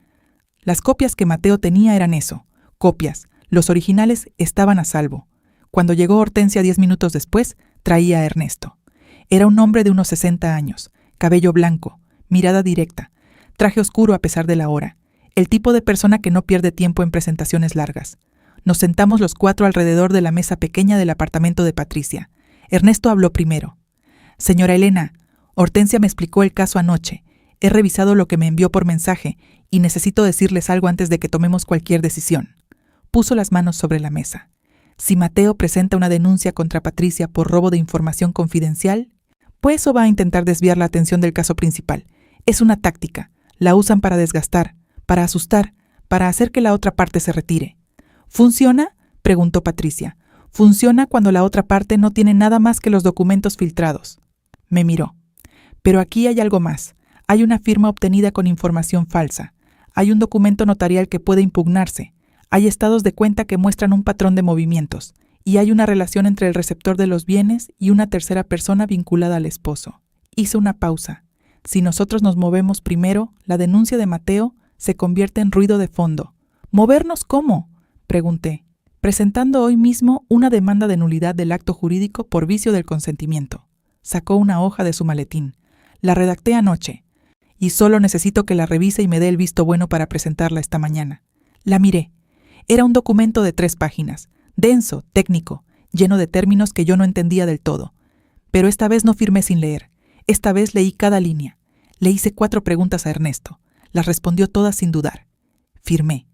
las copias que Mateo tenía eran eso, copias. Los originales estaban a salvo. Cuando llegó Hortensia 10 minutos después, traía a Ernesto. Era un hombre de unos 60 años, cabello blanco, mirada directa, traje oscuro a pesar de la hora, el tipo de persona que no pierde tiempo en presentaciones largas. Nos sentamos los 4 alrededor de la mesa pequeña del apartamento de Patricia. Ernesto habló primero. Señora Elena, Hortensia me explicó el caso anoche. He revisado lo que me envió por mensaje y necesito decirles algo antes de que tomemos cualquier decisión. Puso las manos sobre la mesa. Si Mateo presenta una denuncia contra Patricia por robo de información confidencial, pues eso va a intentar desviar la atención del caso principal. Es una táctica. La usan para desgastar, para asustar, para hacer que la otra parte se retire. ¿Funciona?, preguntó Patricia. Funciona cuando la otra parte no tiene nada más que los documentos filtrados. Me miró. Pero aquí hay algo más. Hay una firma obtenida con información falsa. Hay un documento notarial que puede impugnarse. Hay estados de cuenta que muestran un patrón de movimientos. Y hay una relación entre el receptor de los bienes y una tercera persona vinculada al esposo. Hice una pausa. Si nosotros nos movemos primero, la denuncia de Mateo se convierte en ruido de fondo. ¿Movernos cómo?, pregunté. Presentando hoy mismo una demanda de nulidad del acto jurídico por vicio del consentimiento. Sacó una hoja de su maletín. La redacté anoche. Y solo necesito que la revise y me dé el visto bueno para presentarla esta mañana. La miré. Era un documento de 3 páginas, denso, técnico, lleno de términos que yo no entendía del todo. Pero esta vez no firmé sin leer. Esta vez leí cada línea. Le hice 4 preguntas a Ernesto. Las respondió todas sin dudar. Firmé.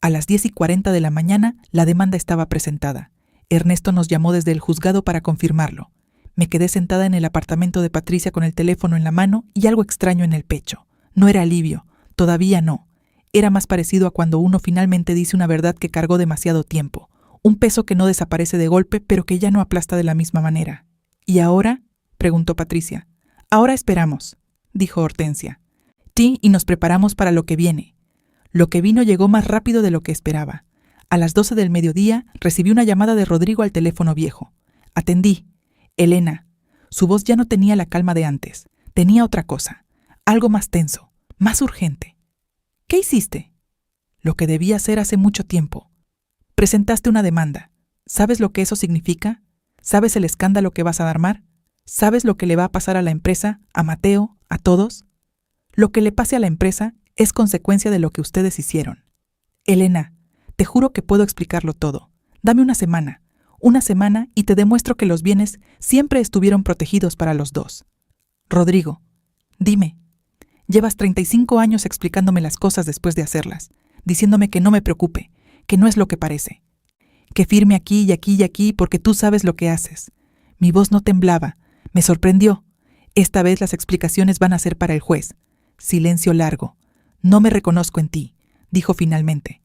A las 10:40 de la mañana, la demanda estaba presentada. Ernesto nos llamó desde el juzgado para confirmarlo. Me quedé sentada en el apartamento de Patricia con el teléfono en la mano y algo extraño en el pecho. No era alivio, todavía no. Era más parecido a cuando uno finalmente dice una verdad que cargó demasiado tiempo. un peso que no desaparece de golpe, pero que ya no aplasta de la misma manera. ¿Y ahora?, preguntó Patricia. Ahora esperamos, dijo Hortensia. Sí, y nos preparamos para lo que viene. Lo que vino llegó más rápido de lo que esperaba. A las 12 del mediodía recibí una llamada de Rodrigo al teléfono viejo. Atendí. Elena. Su voz ya no tenía la calma de antes. Tenía otra cosa. Algo más tenso, más urgente. ¿Qué hiciste? Lo que debía hacer hace mucho tiempo. Presentaste una demanda. ¿Sabes lo que eso significa? ¿Sabes el escándalo que vas a armar? ¿Sabes lo que le va a pasar a la empresa, a Mateo, a todos? Lo que le pase a la empresa es consecuencia de lo que ustedes hicieron. Elena, te juro que puedo explicarlo todo. Dame una semana y te demuestro que los bienes siempre estuvieron protegidos para los dos. Rodrigo, dime, llevas 35 años explicándome las cosas después de hacerlas, diciéndome que no me preocupe, que no es lo que parece, que firme aquí y aquí y aquí porque tú sabes lo que haces. Mi voz no temblaba, me sorprendió. Esta vez las explicaciones van a ser para el juez. Silencio largo. No me reconozco en ti, dijo finalmente.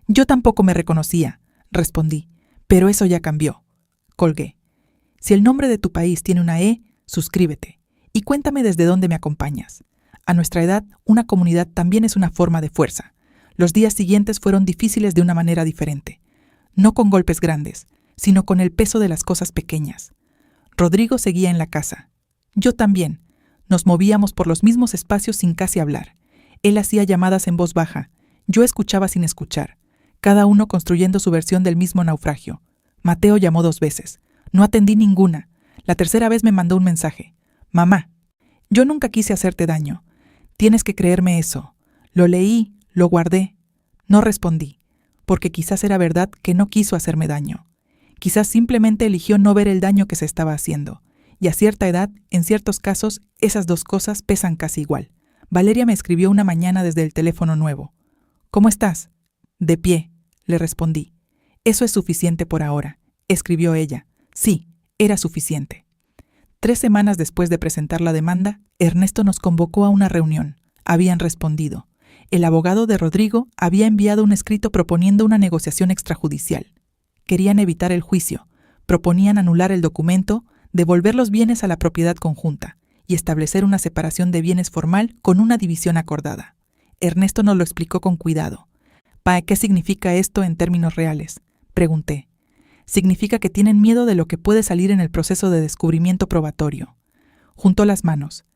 Yo tampoco me reconocía, respondí, pero eso ya cambió. Colgué. Si el nombre de tu país tiene una E, suscríbete y cuéntame desde dónde me acompañas. A nuestra edad, una comunidad también es una forma de fuerza. Los días siguientes fueron difíciles de una manera diferente. No con golpes grandes, sino con el peso de las cosas pequeñas. Rodrigo seguía en la casa. Yo también. Nos movíamos por los mismos espacios sin casi hablar. Él hacía llamadas en voz baja. Yo escuchaba sin escuchar. Cada uno construyendo su versión del mismo naufragio. Mateo llamó 2 veces. No atendí ninguna. La tercera vez me mandó un mensaje. Mamá, yo nunca quise hacerte daño. Tienes que creerme eso. Lo leí, lo guardé. No respondí, porque quizás era verdad que no quiso hacerme daño. Quizás simplemente eligió no ver el daño que se estaba haciendo. Y a cierta edad, en ciertos casos, esas dos cosas pesan casi igual. Valeria me escribió una mañana desde el teléfono nuevo. ¿Cómo estás? De pie, le respondí. Eso es suficiente por ahora, escribió ella. Sí, era suficiente. 3 semanas después de presentar la demanda, Ernesto nos convocó a una reunión. Habían respondido. El abogado de Rodrigo había enviado un escrito proponiendo una negociación extrajudicial. Querían evitar el juicio, proponían anular el documento, devolver los bienes a la propiedad conjunta y establecer una separación de bienes formal con una división acordada. Ernesto nos lo explicó con cuidado. ¿Para qué significa esto en términos reales?, pregunté. Significa que tienen miedo de lo que puede salir en el proceso de descubrimiento probatorio. Juntó las manos.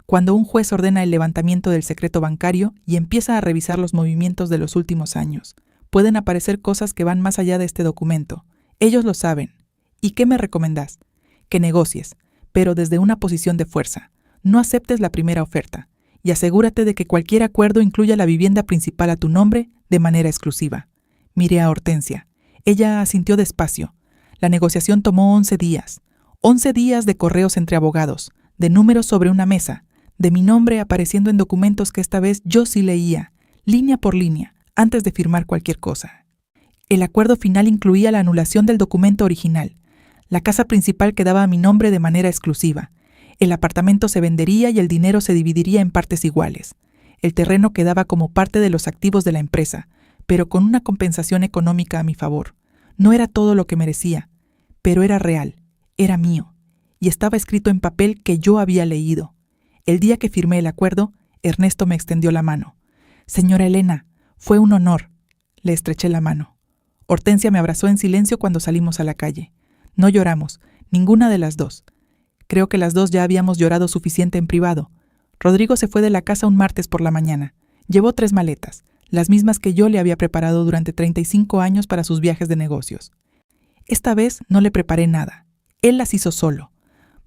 Cuando un juez ordena el levantamiento del secreto bancario y empieza a revisar los movimientos de los últimos años, pueden aparecer cosas que van más allá de este documento. Ellos lo saben. ¿Y qué me recomendás? Que negocies, pero desde una posición de fuerza. No aceptes la primera oferta y asegúrate de que cualquier acuerdo incluya la vivienda principal a tu nombre de manera exclusiva. Miré a Hortensia. Ella asintió despacio. La negociación tomó 11 días. 11 días de correos entre abogados, de números sobre una mesa, de mi nombre apareciendo en documentos que esta vez yo sí leía, línea por línea, antes de firmar cualquier cosa. El acuerdo final incluía la anulación del documento original. La casa principal quedaba a mi nombre de manera exclusiva. El apartamento se vendería y el dinero se dividiría en partes iguales. El terreno quedaba como parte de los activos de la empresa, pero con una compensación económica a mi favor. No era todo lo que merecía, pero era real, era mío, y estaba escrito en papel que yo había leído. El día que firmé el acuerdo, Ernesto me extendió la mano. Señora Elena, fue un honor. Le estreché la mano. Hortensia me abrazó en silencio cuando salimos a la calle. No lloramos, ninguna de las dos. Creo que las dos ya habíamos llorado suficiente en privado. Rodrigo se fue de la casa un martes por la mañana. Llevó 3 maletas, las mismas que yo le había preparado durante 35 años para sus viajes de negocios. Esta vez no le preparé nada. Él las hizo solo.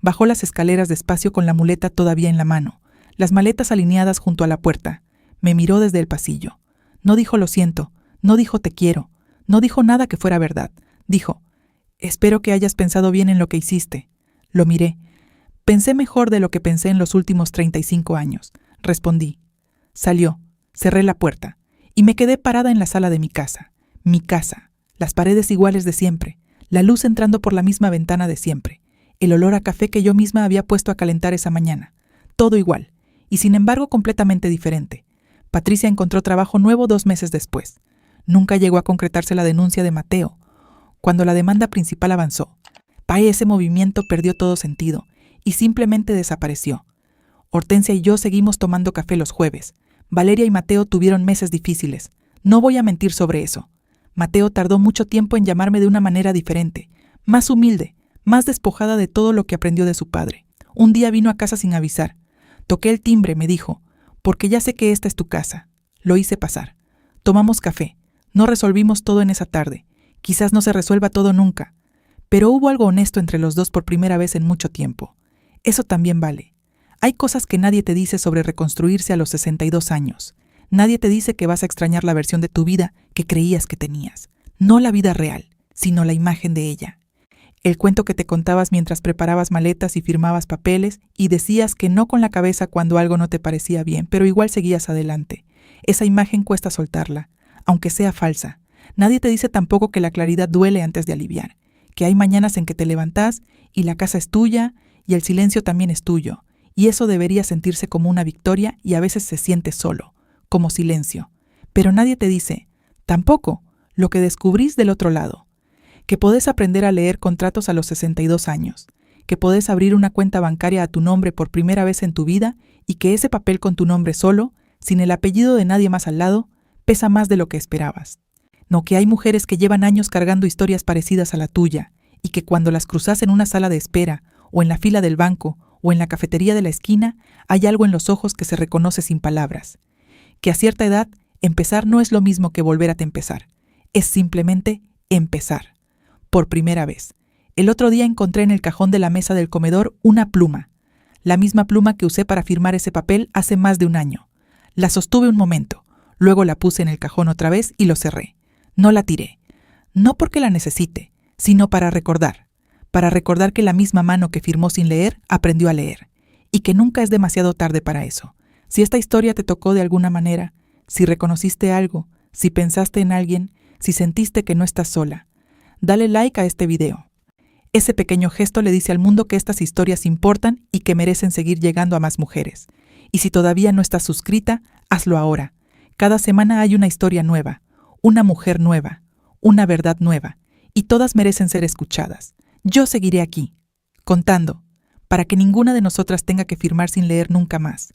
Bajó las escaleras despacio con la muleta todavía en la mano, las maletas alineadas junto a la puerta. Me miró desde el pasillo. No dijo lo siento, no dijo te quiero, no dijo nada que fuera verdad. Dijo, espero que hayas pensado bien en lo que hiciste. Lo miré. Pensé mejor de lo que pensé en los últimos 35 años. Respondí. Salió. Cerré la puerta. Y me quedé parada en la sala de mi casa. Mi casa. Las paredes iguales de siempre. La luz entrando por la misma ventana de siempre. El olor a café que yo misma había puesto a calentar esa mañana. Todo igual. Y sin embargo completamente diferente. Patricia encontró trabajo nuevo 2 meses después. Nunca llegó a concretarse la denuncia de Mateo. cuando la demanda principal avanzó. Ese movimiento perdió todo sentido y simplemente desapareció. Hortensia y yo seguimos tomando café los jueves. Valeria y Mateo tuvieron meses difíciles. No voy a mentir sobre eso. Mateo tardó mucho tiempo en llamarme de una manera diferente, más humilde, más despojada de todo lo que aprendió de su padre. Un día vino a casa sin avisar. Toqué el timbre, me dijo, porque ya sé que esta es tu casa. Lo hice pasar. Tomamos café. No resolvimos todo en esa tarde. Quizás no se resuelva todo nunca. Pero hubo algo honesto entre los dos por primera vez en mucho tiempo. Eso también vale. Hay cosas que nadie te dice sobre reconstruirse a los 62 años. Nadie te dice que vas a extrañar la versión de tu vida que creías que tenías. No la vida real, sino la imagen de ella. El cuento que te contabas mientras preparabas maletas y firmabas papeles y decías que no con la cabeza cuando algo no te parecía bien, pero igual seguías adelante. Esa imagen cuesta soltarla, aunque sea falsa. Nadie te dice tampoco que la claridad duele antes de aliviar, que hay mañanas en que te levantás y la casa es tuya y el silencio también es tuyo, y eso debería sentirse como una victoria y a veces se siente solo, como silencio. Pero nadie te dice, tampoco, lo que descubrís del otro lado. Que podés aprender a leer contratos a los 62 años, que podés abrir una cuenta bancaria a tu nombre por primera vez en tu vida y que ese papel con tu nombre solo, sin el apellido de nadie más al lado, pesa más de lo que esperabas. No, que hay mujeres que llevan años cargando historias parecidas a la tuya y que cuando las cruzas en una sala de espera o en la fila del banco o en la cafetería de la esquina, hay algo en los ojos que se reconoce sin palabras. Que a cierta edad, empezar no es lo mismo que volver a empezar. Es simplemente empezar. Por primera vez. El otro día encontré en el cajón de la mesa del comedor una pluma. La misma pluma que usé para firmar ese papel hace más de un año. La sostuve un momento. Luego la puse en el cajón otra vez y lo cerré. No la tiré. No porque la necesite, sino para recordar. Para recordar que la misma mano que firmó sin leer, aprendió a leer. Y que nunca es demasiado tarde para eso. Si esta historia te tocó de alguna manera, si reconociste algo, si pensaste en alguien, si sentiste que no estás sola, dale like a este video. Ese pequeño gesto le dice al mundo que estas historias importan y que merecen seguir llegando a más mujeres. Y si todavía no estás suscrita, hazlo ahora. Cada semana hay una historia nueva, una mujer nueva, una verdad nueva, y todas merecen ser escuchadas. Yo seguiré aquí, contando, para que ninguna de nosotras tenga que firmar sin leer nunca más,